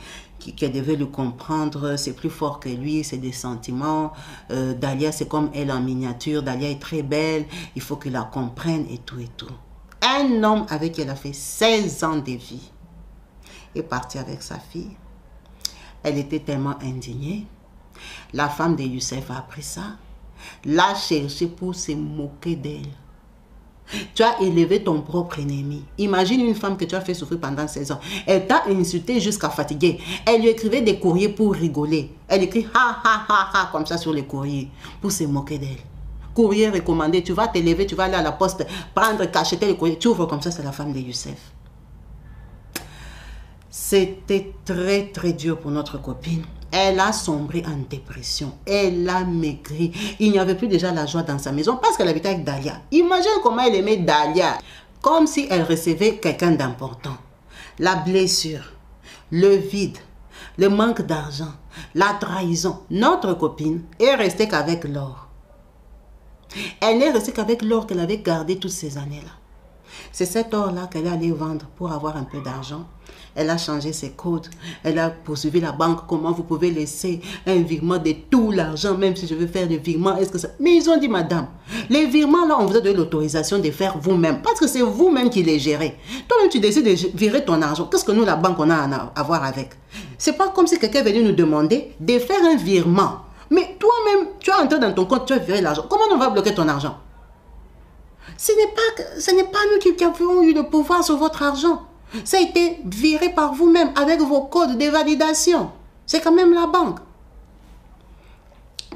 qu'elle devait le comprendre, c'est plus fort que lui, c'est des sentiments. Dalia, c'est comme elle en miniature, Dalia est très belle, il faut qu'il la comprenne et tout et tout. Un homme avec qui elle a fait 16 ans de vie est parti avec sa fille. Elle était tellement indignée. La femme de Youssef a appris ça, l'a cherché pour se moquer d'elle. Tu as élevé ton propre ennemi. Imagine une femme que tu as fait souffrir pendant 16 ans. Elle t'a insulté jusqu'à fatiguer. Elle lui écrivait des courriers pour rigoler. Elle écrit ha ha ha ha comme ça sur les courriers pour se moquer d'elle. Courrier recommandé, tu vas te lever, tu vas aller à la poste, prendre, cacheter les courriers. Tu ouvres comme ça, c'est la femme de Youssef. C'était très très dur pour notre copine. Elle a sombré en dépression. Elle a maigri. Il n'y avait plus déjà la joie dans sa maison parce qu'elle habitait avec Dalia. Imagine comment elle aimait Dalia. Comme si elle recevait quelqu'un d'important. La blessure, le vide, le manque d'argent, la trahison. Notre copine est restée qu'avec l'or. Elle n'est restée qu'avec l'or qu'elle avait gardé toutes ces années-là. C'est cet or-là qu'elle est allée vendre pour avoir un peu d'argent. Elle a changé ses codes. Elle a poursuivi la banque. Comment vous pouvez laisser un virement de tout l'argent, même si je veux faire le virement, est-ce que ça... Mais ils ont dit, madame, les virements, là, on vous a donné l'autorisation de faire vous-même. Parce que c'est vous-même qui les gérez. Toi-même, tu décides de virer ton argent. Qu'est-ce que nous, la banque, on a à voir avec? C'est pas comme si quelqu'un venait nous demander de faire un virement. Mais toi-même, tu as entré dans ton compte, tu as viré l'argent. Comment on va bloquer ton argent? Ce n'est pas nous qui avons eu le pouvoir sur votre argent. Ça a été viré par vous-même avec vos codes de validation. C'est quand même la banque.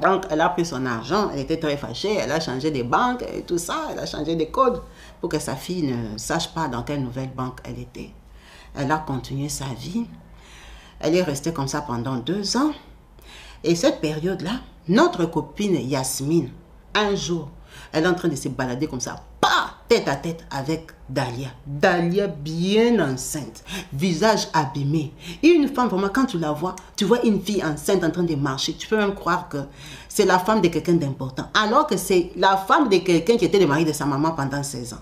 Donc, elle a pris son argent, elle était très fâchée, elle a changé de banque et tout ça, elle a changé de code pour que sa fille ne sache pas dans quelle nouvelle banque elle était. Elle a continué sa vie. Elle est restée comme ça pendant 2 ans. Et cette période-là, notre copine Yasmine, un jour, elle est en train de se balader comme ça, tête à tête avec Dalia. Dalia bien enceinte, visage abîmé. Et une femme, vraiment, quand tu la vois, tu vois une fille enceinte en train de marcher. Tu peux même croire que c'est la femme de quelqu'un d'important. Alors que c'est la femme de quelqu'un qui était le mari de sa maman pendant 16 ans.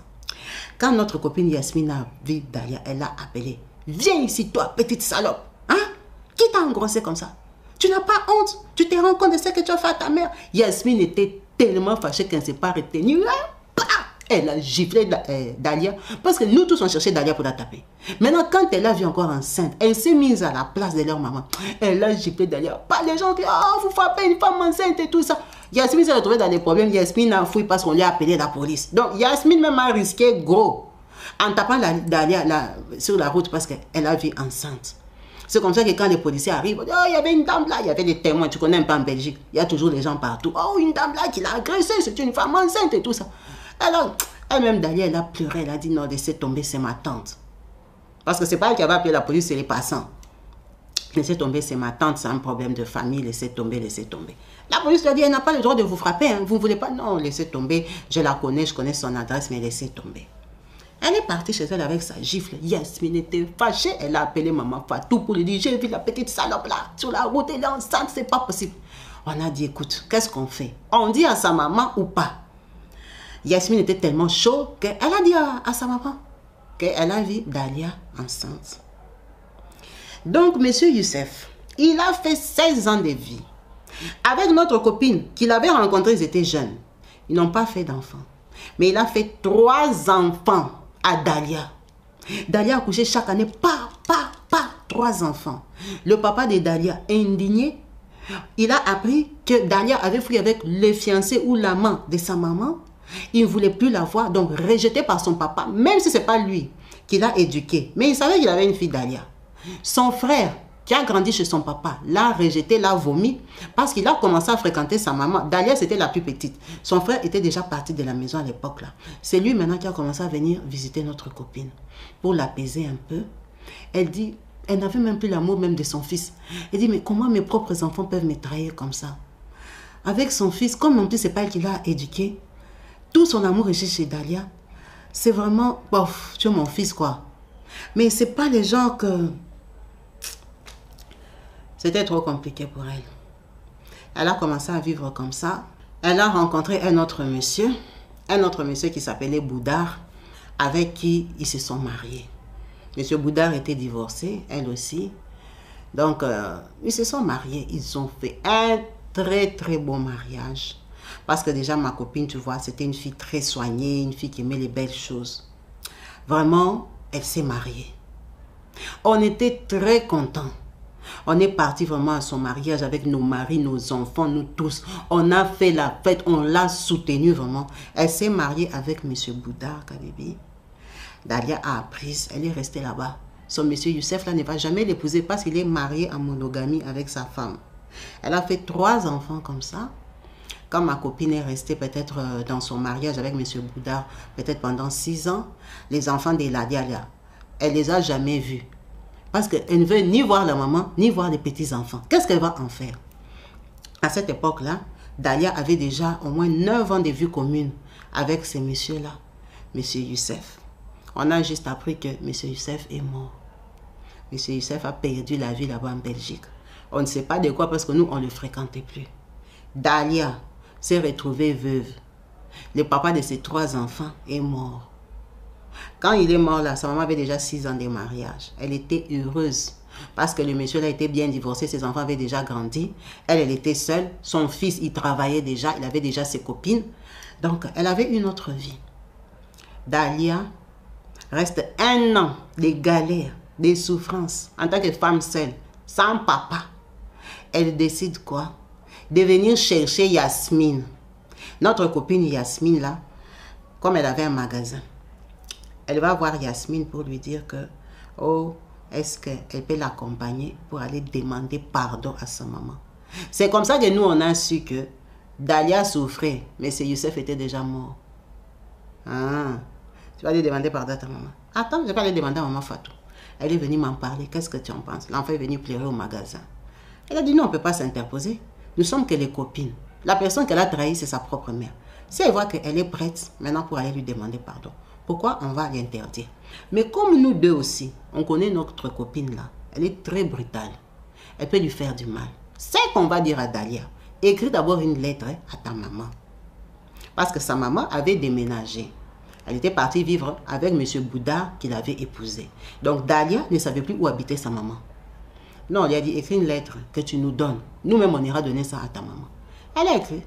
Quand notre copine Yasmine a vu Dalia, elle l'a appelée. Viens ici, toi, petite salope. Hein? Qui t'a engrossé comme ça? Tu n'as pas honte? Tu te rends compte de ce que tu as fait à ta mère? Yasmine était tellement fâchée qu'elle ne s'est pas retenue. Elle a giflé Dalia parce que nous tous on cherchait Dalia pour la taper. Maintenant, quand elle a vu encore enceinte, elle s'est mise à la place de leur maman. Elle a giflé Dalia. Pas les gens qui vous frappez une femme enceinte et tout ça. Yasmine s'est retrouvée dans des problèmes. Yasmine a fouillé parce qu'on lui a appelé la police. Donc Yasmine même a risqué gros en tapant Dalia sur la route parce qu'elle a vu enceinte. C'est comme ça que quand les policiers arrivent, oh, il y avait une dame là, il y avait des témoins, tu connais un peu en Belgique, il y a toujours des gens partout. Oh, une dame là qui l'a agressée, c'est une femme enceinte et tout ça. Alors, elle-même, Dalia, elle a pleuré, elle a dit non, laissez tomber, c'est ma tante. Parce que c'est pas elle qui avait appelé la police, c'est les passants. Laissez tomber, c'est ma tante, c'est un problème de famille, laissez tomber, laissez tomber. La police lui a dit, elle n'a pas le droit de vous frapper, hein. Vous ne voulez pas, non, laissez tomber, je la connais, je connais son adresse, mais laissez tomber. Elle est partie chez elle avec sa gifle. Yasmine était fâchée, elle a appelé maman Fatou pour lui dire, j'ai vu la petite salope là, sur la route, elle est enceinte, c'est pas possible. On a dit, écoute, qu'est-ce qu'on fait? On dit à sa maman ou pas? Yasmine était tellement chaude qu'elle a dit à sa maman qu'elle a vu Dalia enceinte. Donc, monsieur Youssef, il a fait 16 ans de vie. Avec notre copine qu'il avait rencontrée, ils étaient jeunes. Ils n'ont pas fait d'enfants. Mais il a fait 3 enfants à Dalia. Dalia a couché chaque année, 3 enfants. Le papa de Dalia, indigné, il a appris que Dalia avait fui avec le fiancé ou l'amant de sa maman. Il ne voulait plus la voir, donc rejeté par son papa, même si ce n'est pas lui qui l'a éduqué. Mais il savait qu'il avait une fille Dalia. Son frère, qui a grandi chez son papa, l'a rejeté, l'a vomi, parce qu'il a commencé à fréquenter sa maman. Dalia, c'était la plus petite. Son frère était déjà parti de la maison à l'époque là. C'est lui maintenant qui a commencé à venir visiter notre copine, pour l'apaiser un peu. Elle dit, elle n'avait même plus l'amour même de son fils. Elle dit, mais comment mes propres enfants peuvent me trahir comme ça? Avec son fils, comme non plus c'est pas elle qui l'a éduqué, tout son amour est chez Dalia. C'est vraiment, bof, tu es mon fils quoi. Mais c'est pas les gens que... C'était trop compliqué pour elle. Elle a commencé à vivre comme ça. Elle a rencontré un autre monsieur qui s'appelait Boudard, avec qui ils se sont mariés. Monsieur Boudard était divorcé, elle aussi. Donc, ils se sont mariés. Ils ont fait un très beau mariage. Parce que déjà, ma copine, tu vois, c'était une fille très soignée, une fille qui aimait les belles choses. Vraiment, elle s'est mariée. On était très contents. On est parti vraiment à son mariage avec nos maris, nos enfants, nous tous. On a fait la fête, on l'a soutenue vraiment. Elle s'est mariée avec M. Boudard, Kabibi. Dalia a appris, elle est restée là-bas. Son monsieur Youssef là ne va jamais l'épouser parce qu'il est marié en monogamie avec sa femme. Elle a fait 3 enfants comme ça. Quand ma copine est restée peut-être dans son mariage avec M. Boudard, peut-être pendant 6 ans, les enfants de Dalia, elle les a jamais vus. Parce qu'elle ne veut ni voir la maman, ni voir les petits-enfants. Qu'est-ce qu'elle va en faire? À cette époque-là, Dalia avait déjà au moins 9 ans de vie commune avec ces messieurs-là, M. Youssef. On a juste appris que M. Youssef est mort. M. Youssef a perdu la vie là-bas en Belgique. On ne sait pas de quoi parce que nous, on ne le fréquentait plus. Dalia s'est retrouvée veuve. Le papa de ses 3 enfants est mort. Quand il est mort là, sa maman avait déjà 6 ans de mariage. Elle était heureuse parce que le monsieur là était bien divorcé, ses enfants avaient déjà grandi. Elle était seule. Son fils, il travaillait déjà, il avait déjà ses copines. Donc, elle avait une autre vie. Dalia reste 1 an de galères, des souffrances, en tant que femme seule, sans papa. Elle décide quoi? De venir chercher Yasmine. Notre copine Yasmine là, comme elle avait un magasin, elle va voir Yasmine pour lui dire que, oh, est-ce qu'elle peut l'accompagner pour aller demander pardon à sa maman. C'est comme ça que nous, on a su que Dalia souffrait, mais M. Youssef était déjà mort. Ah, tu vas aller demander pardon à ta maman. Attends, je vais aller demander à maman Fatou. Elle est venue m'en parler, qu'est-ce que tu en penses? L'enfant est venu pleurer au magasin. Elle a dit, non, on ne peut pas s'interposer. Nous sommes que les copines. La personne qu'elle a trahie, c'est sa propre mère. Si elle voit qu'elle est prête maintenant pour aller lui demander pardon, pourquoi on va l'interdire? Mais comme nous deux aussi, on connaît notre copine là, elle est très brutale. Elle peut lui faire du mal. C'est qu'on va dire à Dalia, écris d'abord une lettre à ta maman. Parce que sa maman avait déménagé. Elle était partie vivre avec M. Bouddha qui l'avait épousé. Donc Dalia ne savait plus où habitait sa maman. Non, on lui a dit, écris une lettre que tu nous donnes. Nous-mêmes, on ira donner ça à ta maman. Elle a écrit.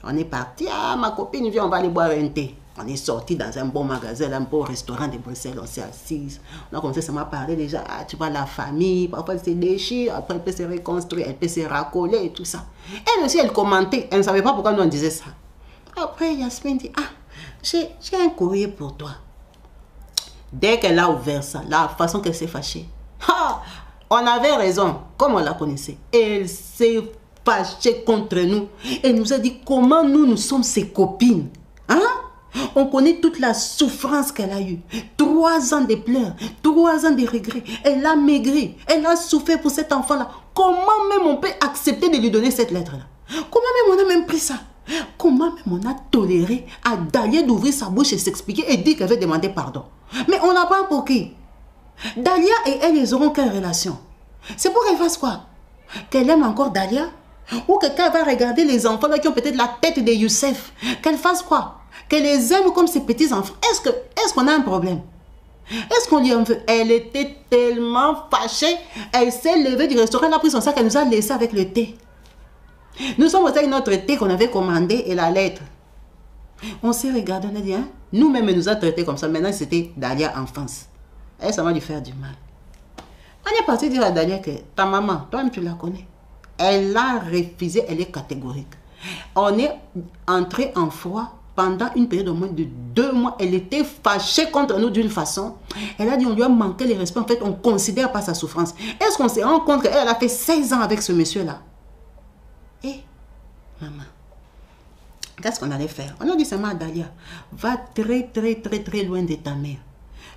On est parti, ah, ma copine vient, on va aller boire un thé. On est sorti dans un bon magasin, un beau restaurant de Bruxelles, on s'est assise. On a commencé à parler déjà, ah, tu vois, la famille, parfois elle se déchire, après elle peut se reconstruire, elle peut se racoler et tout ça. Elle aussi, elle commentait, elle ne savait pas pourquoi nous on disait ça. Après, Yasmine dit, ah, j'ai un courrier pour toi. Dès qu'elle a ouvert ça, la façon qu'elle s'est fâchée, ah, on avait raison, comme on la connaissait. Elle s'est fâchée contre nous. Elle nous a dit comment nous sommes ses copines. Hein? On connaît toute la souffrance qu'elle a eue. 3 ans de pleurs, 3 ans de regrets. Elle a maigri, elle a souffert pour cet enfant-là. Comment même on peut accepter de lui donner cette lettre-là? Comment même on a même pris ça? Comment même on a toléré à Dalia d'ouvrir sa bouche et s'expliquer et dire qu'elle veut demander pardon? Mais on n'a pas pour qui? Dalia et elle, ils auront quelle relation? C'est pour qu'elle fasse quoi? Qu'elle aime encore Dalia? Ou quelqu'un va regarder les enfants là qui ont peut-être la tête de Youssef? Qu'elle fasse quoi? Qu'elle les aime comme ses petits-enfants? Est-ce qu'on a un problème? Est-ce qu'on lui en veut? Elle était tellement fâchée. Elle s'est levée du restaurant, elle a pris son sac, elle nous a laissé avec le thé. Nous sommes restés avec notre thé qu'on avait commandé et la lettre. On s'est regardé, on a dit, hein? Nous-mêmes, elle nous a traités comme ça. Maintenant, c'était Dalia enfance. Elle, ça va lui faire du mal. On est parti dire à Dalia que ta maman, toi-même tu la connais. Elle a refusé, elle est catégorique. On est entré en froid pendant une période de moins de 2 mois. Elle était fâchée contre nous d'une façon. Elle a dit on lui a manqué le respect. En fait, on ne considère pas sa souffrance. Est-ce qu'on se rend compte qu'elle a fait 16 ans avec ce monsieur-là? Et maman, qu'est-ce qu'on allait faire? On a dit seulement à Dalia, va très loin de ta mère.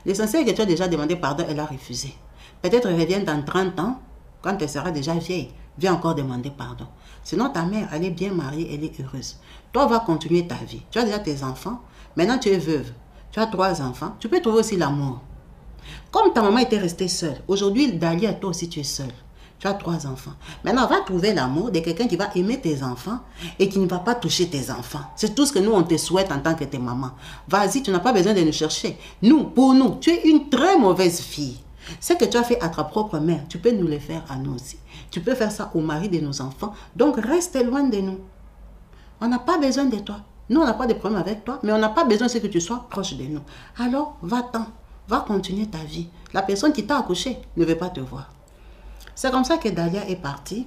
L'essentiel est que tu as déjà demandé pardon, elle a refusé. Peut-être elle revient dans 30 ans, quand elle sera déjà vieille, viens encore demander pardon. Sinon ta mère, elle est bien mariée, elle est heureuse. Toi, va continuer ta vie. Tu as déjà tes enfants, maintenant tu es veuve. Tu as 3 enfants, tu peux trouver aussi l'amour. Comme ta maman était restée seule, aujourd'hui Dalia, toi aussi tu es seule. Tu as 3 enfants. Maintenant, va trouver l'amour de quelqu'un qui va aimer tes enfants et qui ne va pas toucher tes enfants. C'est tout ce que nous, on te souhaite en tant que tes mamans. Vas-y, tu n'as pas besoin de nous chercher. Nous, pour nous, tu es une très mauvaise fille. Ce que tu as fait à ta propre mère, tu peux nous le faire à nous aussi. Tu peux faire ça au mari de nos enfants. Donc, reste loin de nous. On n'a pas besoin de toi. Nous, on n'a pas de problème avec toi, mais on n'a pas besoin que tu sois proche de nous. Alors, va-t'en. Va continuer ta vie. La personne qui t'a accouché ne veut pas te voir. C'est comme ça que Dalia est partie.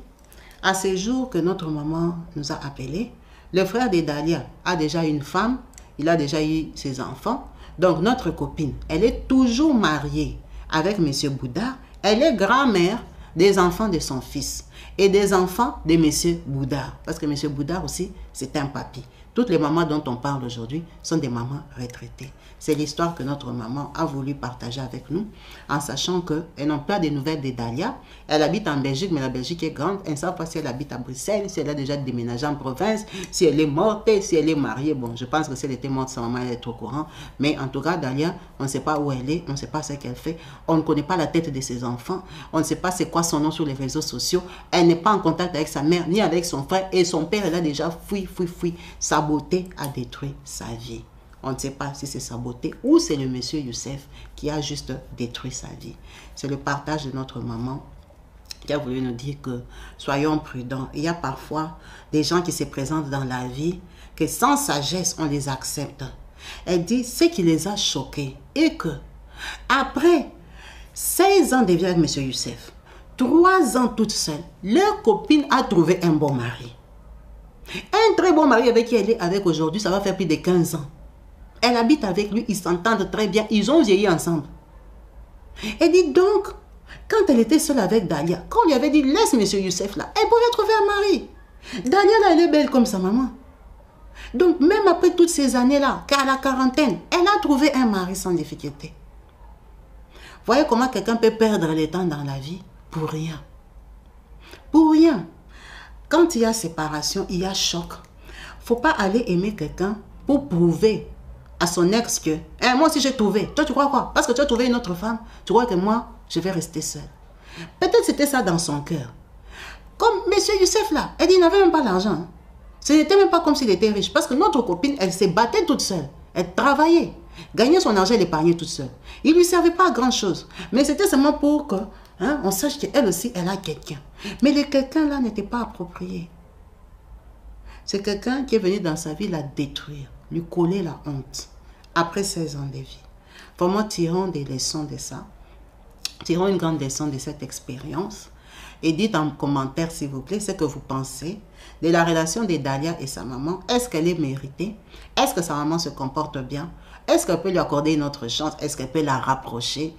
À ce jour que notre maman nous a appelés, le frère de Dalia a déjà une femme, il a déjà eu ses enfants. Donc notre copine, elle est toujours mariée avec M. Bouddha. Elle est grand-mère des enfants de son fils et des enfants de M. Bouddha. Parce que M. Bouddha aussi, c'est un papy. Toutes les mamans dont on parle aujourd'hui sont des mamans retraitées. C'est l'histoire que notre maman a voulu partager avec nous, en sachant qu'elles n'ont pas de nouvelles de Dalia. Elle habite en Belgique, mais la Belgique est grande. Elle ne sait pas si elle habite à Bruxelles, si elle a déjà déménagé en province, si elle est morte, si elle est mariée. Bon, je pense que si elle était morte, sa maman elle est au courant. Mais en tout cas, Dalia, on ne sait pas où elle est, on ne sait pas ce qu'elle fait. On ne connaît pas la tête de ses enfants. On ne sait pas c'est quoi son nom sur les réseaux sociaux. Elle n'est pas en contact avec sa mère, ni avec son frère. Et son père, elle a déjà fui. Sa beauté a détruit sa vie. On ne sait pas si c'est sa beauté ou c'est le monsieur Youssef qui a juste détruit sa vie. C'est le partage de notre maman qui a voulu nous dire que soyons prudents. Il y a parfois des gens qui se présentent dans la vie que sans sagesse, on les accepte. Elle dit ce qui les a choqués et que après 16 ans de vie avec monsieur Youssef, 3 ans toute seule, leur copine a trouvé un bon mari. Un très bon mari avec qui elle est avec aujourd'hui, ça va faire plus de 15 ans. Elle habite avec lui, ils s'entendent très bien, ils ont vieilli ensemble. Elle dit donc, quand elle était seule avec Dalia, quand on lui avait dit laisse monsieur Youssef là, elle pouvait trouver un mari. Dalia là, elle est belle comme sa maman. Donc même après toutes ces années-là, qu'à la quarantaine, elle a trouvé un mari sans difficulté. Voyez comment quelqu'un peut perdre le temps dans la vie pour rien. Pour rien. Quand il y a séparation, il y a choc. Il ne faut pas aller aimer quelqu'un pour prouver à son ex que moi aussi j'ai trouvé. Toi tu crois quoi? Parce que tu as trouvé une autre femme, tu crois que moi je vais rester seule. Peut-être c'était ça dans son cœur. Comme monsieur Youssef là, elle dit il n'avait même pas l'argent. Ce n'était même pas comme s'il était riche. Parce que notre copine, elle s'est battue toute seule. Elle travaillait. Gagnait son argent, elle épargnait toute seule. Il ne lui servait pas à grand chose. Mais c'était seulement pour que on sache qu'elle aussi, elle a quelqu'un. Mais le quelqu'un là n'était pas approprié. C'est quelqu'un qui est venu dans sa vie la détruire, lui coller la honte. Après 16 ans de vie. Vraiment, tirons des leçons de ça. Tirons une grande leçon de cette expérience. Et dites en commentaire, s'il vous plaît, ce que vous pensez de la relation de Dalia et sa maman. Est-ce qu'elle est méritée? Est-ce que sa maman se comporte bien? Est-ce qu'elle peut lui accorder une autre chance? Est-ce qu'elle peut la rapprocher?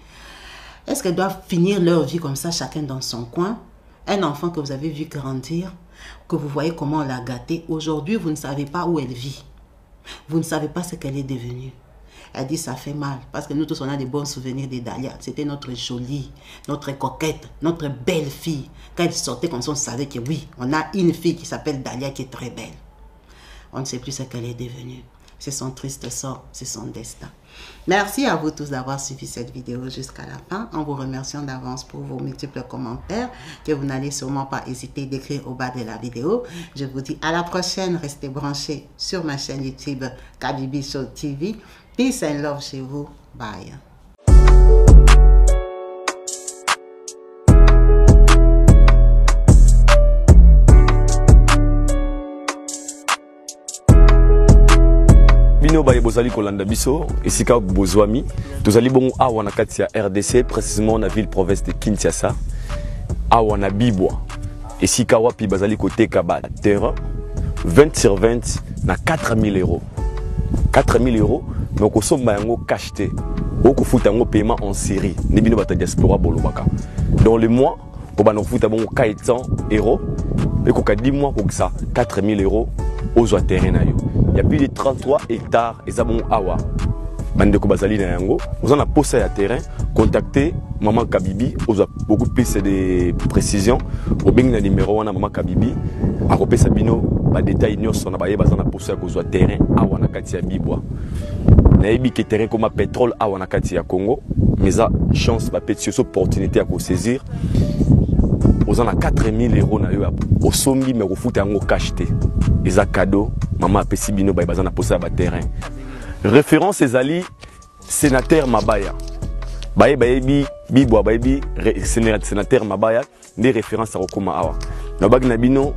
Est-ce qu'elles doivent finir leur vie comme ça, chacun dans son coin? Un enfant que vous avez vu grandir, que vous voyez comment on l'a gâté. Aujourd'hui, vous ne savez pas où elle vit. Vous ne savez pas ce qu'elle est devenue. Elle dit ça fait mal parce que nous tous on a des bons souvenirs de Dalia. C'était notre jolie, notre coquette, notre belle fille. Quand elle sortait comme ça, on savait que oui, on a une fille qui s'appelle Dalia qui est très belle. On ne sait plus ce qu'elle est devenue. C'est son triste sort, c'est son destin. Merci à vous tous d'avoir suivi cette vidéo jusqu'à la fin. En vous remerciant d'avance pour vos multiples commentaires que vous n'allez sûrement pas hésiter d'écrire au bas de la vidéo. Je vous dis à la prochaine. Restez branchés sur ma chaîne YouTube Kabibi Show TV. Peace and love chez vous. Bye. Bino baye bozali kolanda biso esika bozwami tozali bongo awa na kati ya RDC précisément na ville province de Kinshasa awa na Bibwa esika wapi bazali koteka ba terrain 20/20 na 4000 €. 4000 €, mais ko somba yango cash te. Oko futa yango paiement en série. Ni bino bata diaspora bolobaka. Dans le mois, ko ba no futa bongo 400 €, et ko ka 10 mois ko ça 4000 € aux terrain na yo. Il y a plus de 33 hectares et ça bon awa. Bande ko bazali na yango, vous en a posé à terrain, contactez maman Kabibi, vous a beaucoup plus de précisions. Au bing na numéro wana maman Kabibi, a repé sabino ba détail nyonso na baye bazana posé à cause terrain awa na kati ya Bibwa. Na yebi ke terrain comme pétrole awa na kati ya Congo, mais ça chance ba petite opportunité à ko saisir. Vous en a 4000 € na yo au sombi mais au foot yango cash te. Les cadeaux, maman apesi bino ba bazana posé à ba terrain. Référence ezali sénateur Mabaya. Baye bayebi Bibwa bayebi sénateur Mabaya des références à Okoma awa. Na bag na bino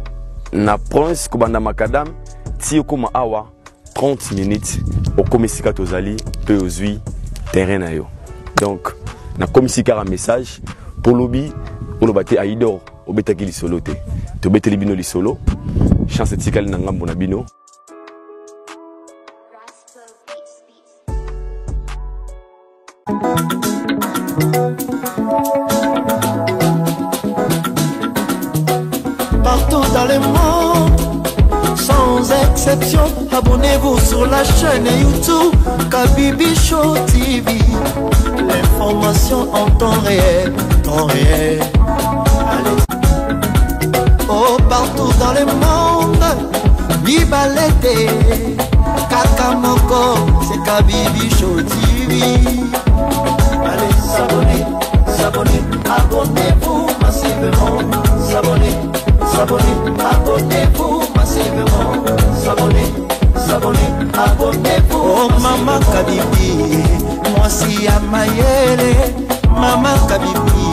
na prince kobanda makadam ti Okoma awa 30 minutes au komisika tozali pe ozui terrain na yo. Donc na komisika un message pour lobby on bate aidor obetaki li solo te. To beteli bino li solo. Chance tikali na ngambo na bino. Partout dans le monde, sans sans exception. Abonnez-vous sur la chaîne YouTube Kabibi Show TV. L'information en temps réel, temps réel. Allez. Oh, partout dans le monde, viva l'été. Kakamoko, c'est Kabibi Show TV. Allez, s'abonner, s'abonner, abonnez-vous massivement. S'abonner, s'abonner, abonnez-vous massivement. S'abonner, s'abonner, abonnez-vous. Oh maman Kabibi, moi si à Mayele. Maman Kabibi,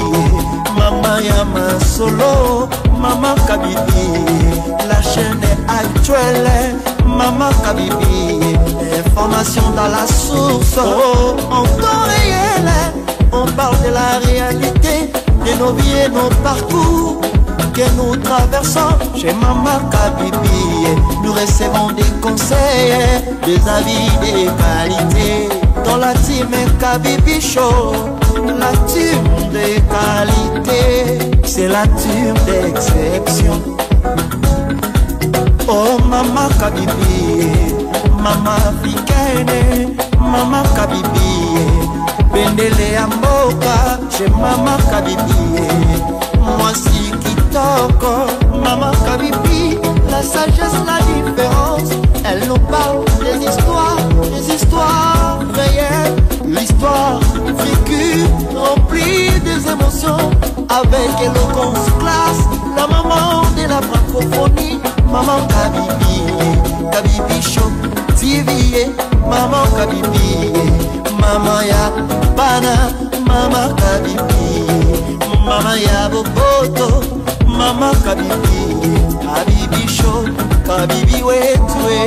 maman Yama Solo. Maman Kabibi, la chaîne est actuelle. Maman Kabibi, information dans la source. Oh, en temps réel, on parle de la réalité, de nos vies et nos parcours que nous traversons. Chez Maman Kabibi, nous recevons des conseils, des avis, des qualités. Dans la team Kabibi Show, la team de qualité, c'est la team d'exception. Oh Maman Kabibi, Maman africaine, Maman Kabibi, Bendele Amboka, chez Maman Kabibi, moi si Kitoko, Maman Kabibi, la sagesse, la différence, elle nous parle des histoires réelles, l'histoire vécue, remplie des émotions, avec éloquence classe, la maman de la francophonie. Maman Kabibi, Kabibi Show TV, Maman Kabibi, Maman ya Bana, Maman Kabibi, Maman ya Boboto, Maman Kabibi, Kabibi Show, Kabibi wetwe,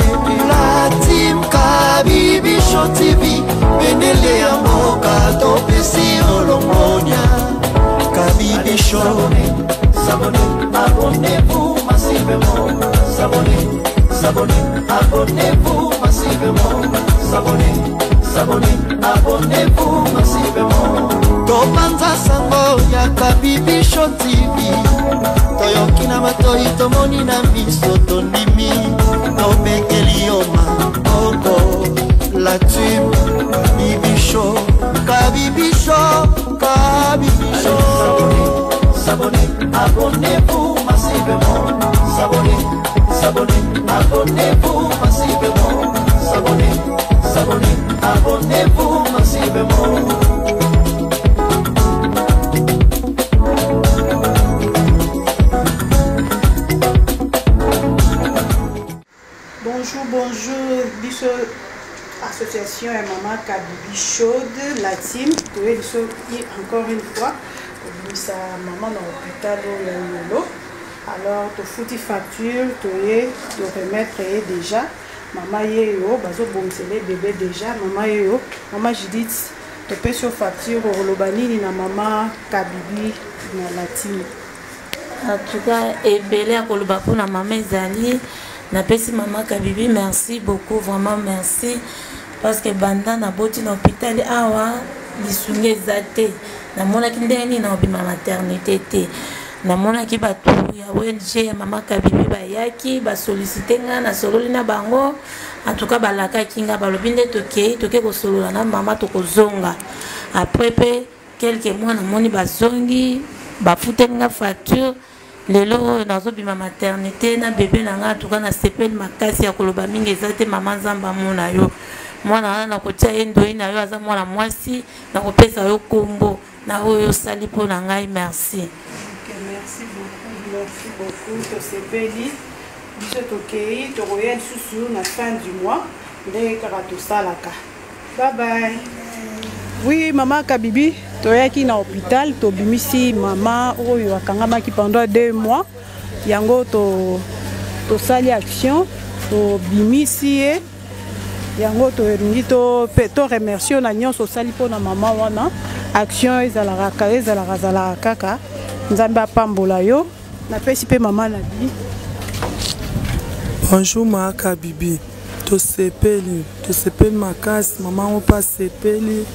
la team Kabibi Show TV, Benele Amboka, Topesi Olongonia, Kabibi Show. S'abonnez, abonnez-vous massivement. S'abonnez, s'abonnez, abonnez-vous massivement. S'abonnez, s'abonnez, abonnez-vous massivement. Topanza sango ya Kabibi Show TV. Toyoki na matoi tomoni na miso tondimi. Topekeli yoma oko. La team Kabibi Show, Kabibi Show, Kabibi Show. S'abonnez, abonnez-vous massivement. S'abonnez, s'abonnez, abonnez-vous massivement. S'abonnez, s'abonnez, abonnez-vous massivement. Bonjour, bonjour, biso association et Maman Kabibi Show, la team, encore une fois. Sa maman dans l'hôpital Yolo. Alors, tu fous tes factures, tu remettre déjà. Maman yo, bazo bomsele bébé déjà. Maman yo, maman Judith, tu payes sur facture au Lobani na Maman Kabibi na latine. En tout cas, et belé à Kolobapo na maman Zali, na pesi Maman Kabibi, merci beaucoup, vraiment merci. Parce que banda na boti na l'hôpital awa, lisunge zate. Namona kindeni na obima maternité te namona ki batu ya ONG ya Maman Kabibi bayaki ba solliciter nga na sololi na bango en tout cas balaka kinga balobi nde toke ko solola na mama to kozonga après pe quelques mois namoni bazongi ba futenga facture lelo nazo bima maternité na bébé na nga en tout cas na sepel makasi ya koloba mingi ezate mama nzamba mona yo mwana wana na kotia endoi na yo aza mwana mwasi na kopesa yo kombo. Merci beaucoup, merci beaucoup. Tu sais, Béli, tu sais, tu reviens sous la fin du mois. Bye bye. Oui, Maman Kabibi, tu es qui dans l'hôpital, tu es ici, maman, qui pendant 2 mois. Yango, tu sali action, tu es ici. Yango, tu es remercié, on a mis au sali pour la maman. Action ezala kaka nzambe apambola yo na pesi pe mama na bi. Bonjour Maman Kabibi, to sepeli makasi maman on pas sepeli,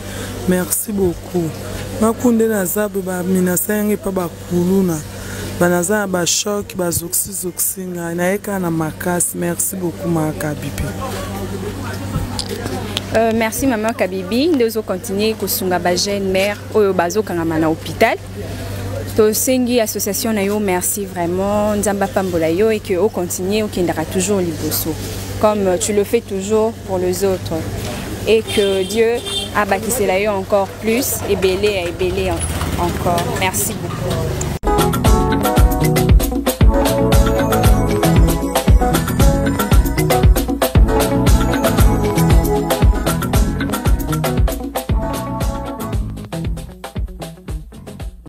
merci beaucoup. Makunde na zabe ba minasa yange pa ba kuluna banaza na bachoc bazoxi ngai nayeka na makasi. Merci beaucoup Maman Kabibi. Merci Maman Kabibi. Nous continuer kusunga ba jeune mère oyo bazokanga na hôpital. To sengi association na yo merci vraiment nzamba pambola yo et que au continuer au kindara toujours liboso comme tu le fais toujours pour les autres et que Dieu a bâti cela yo encore plus et belé encore. Merci beaucoup.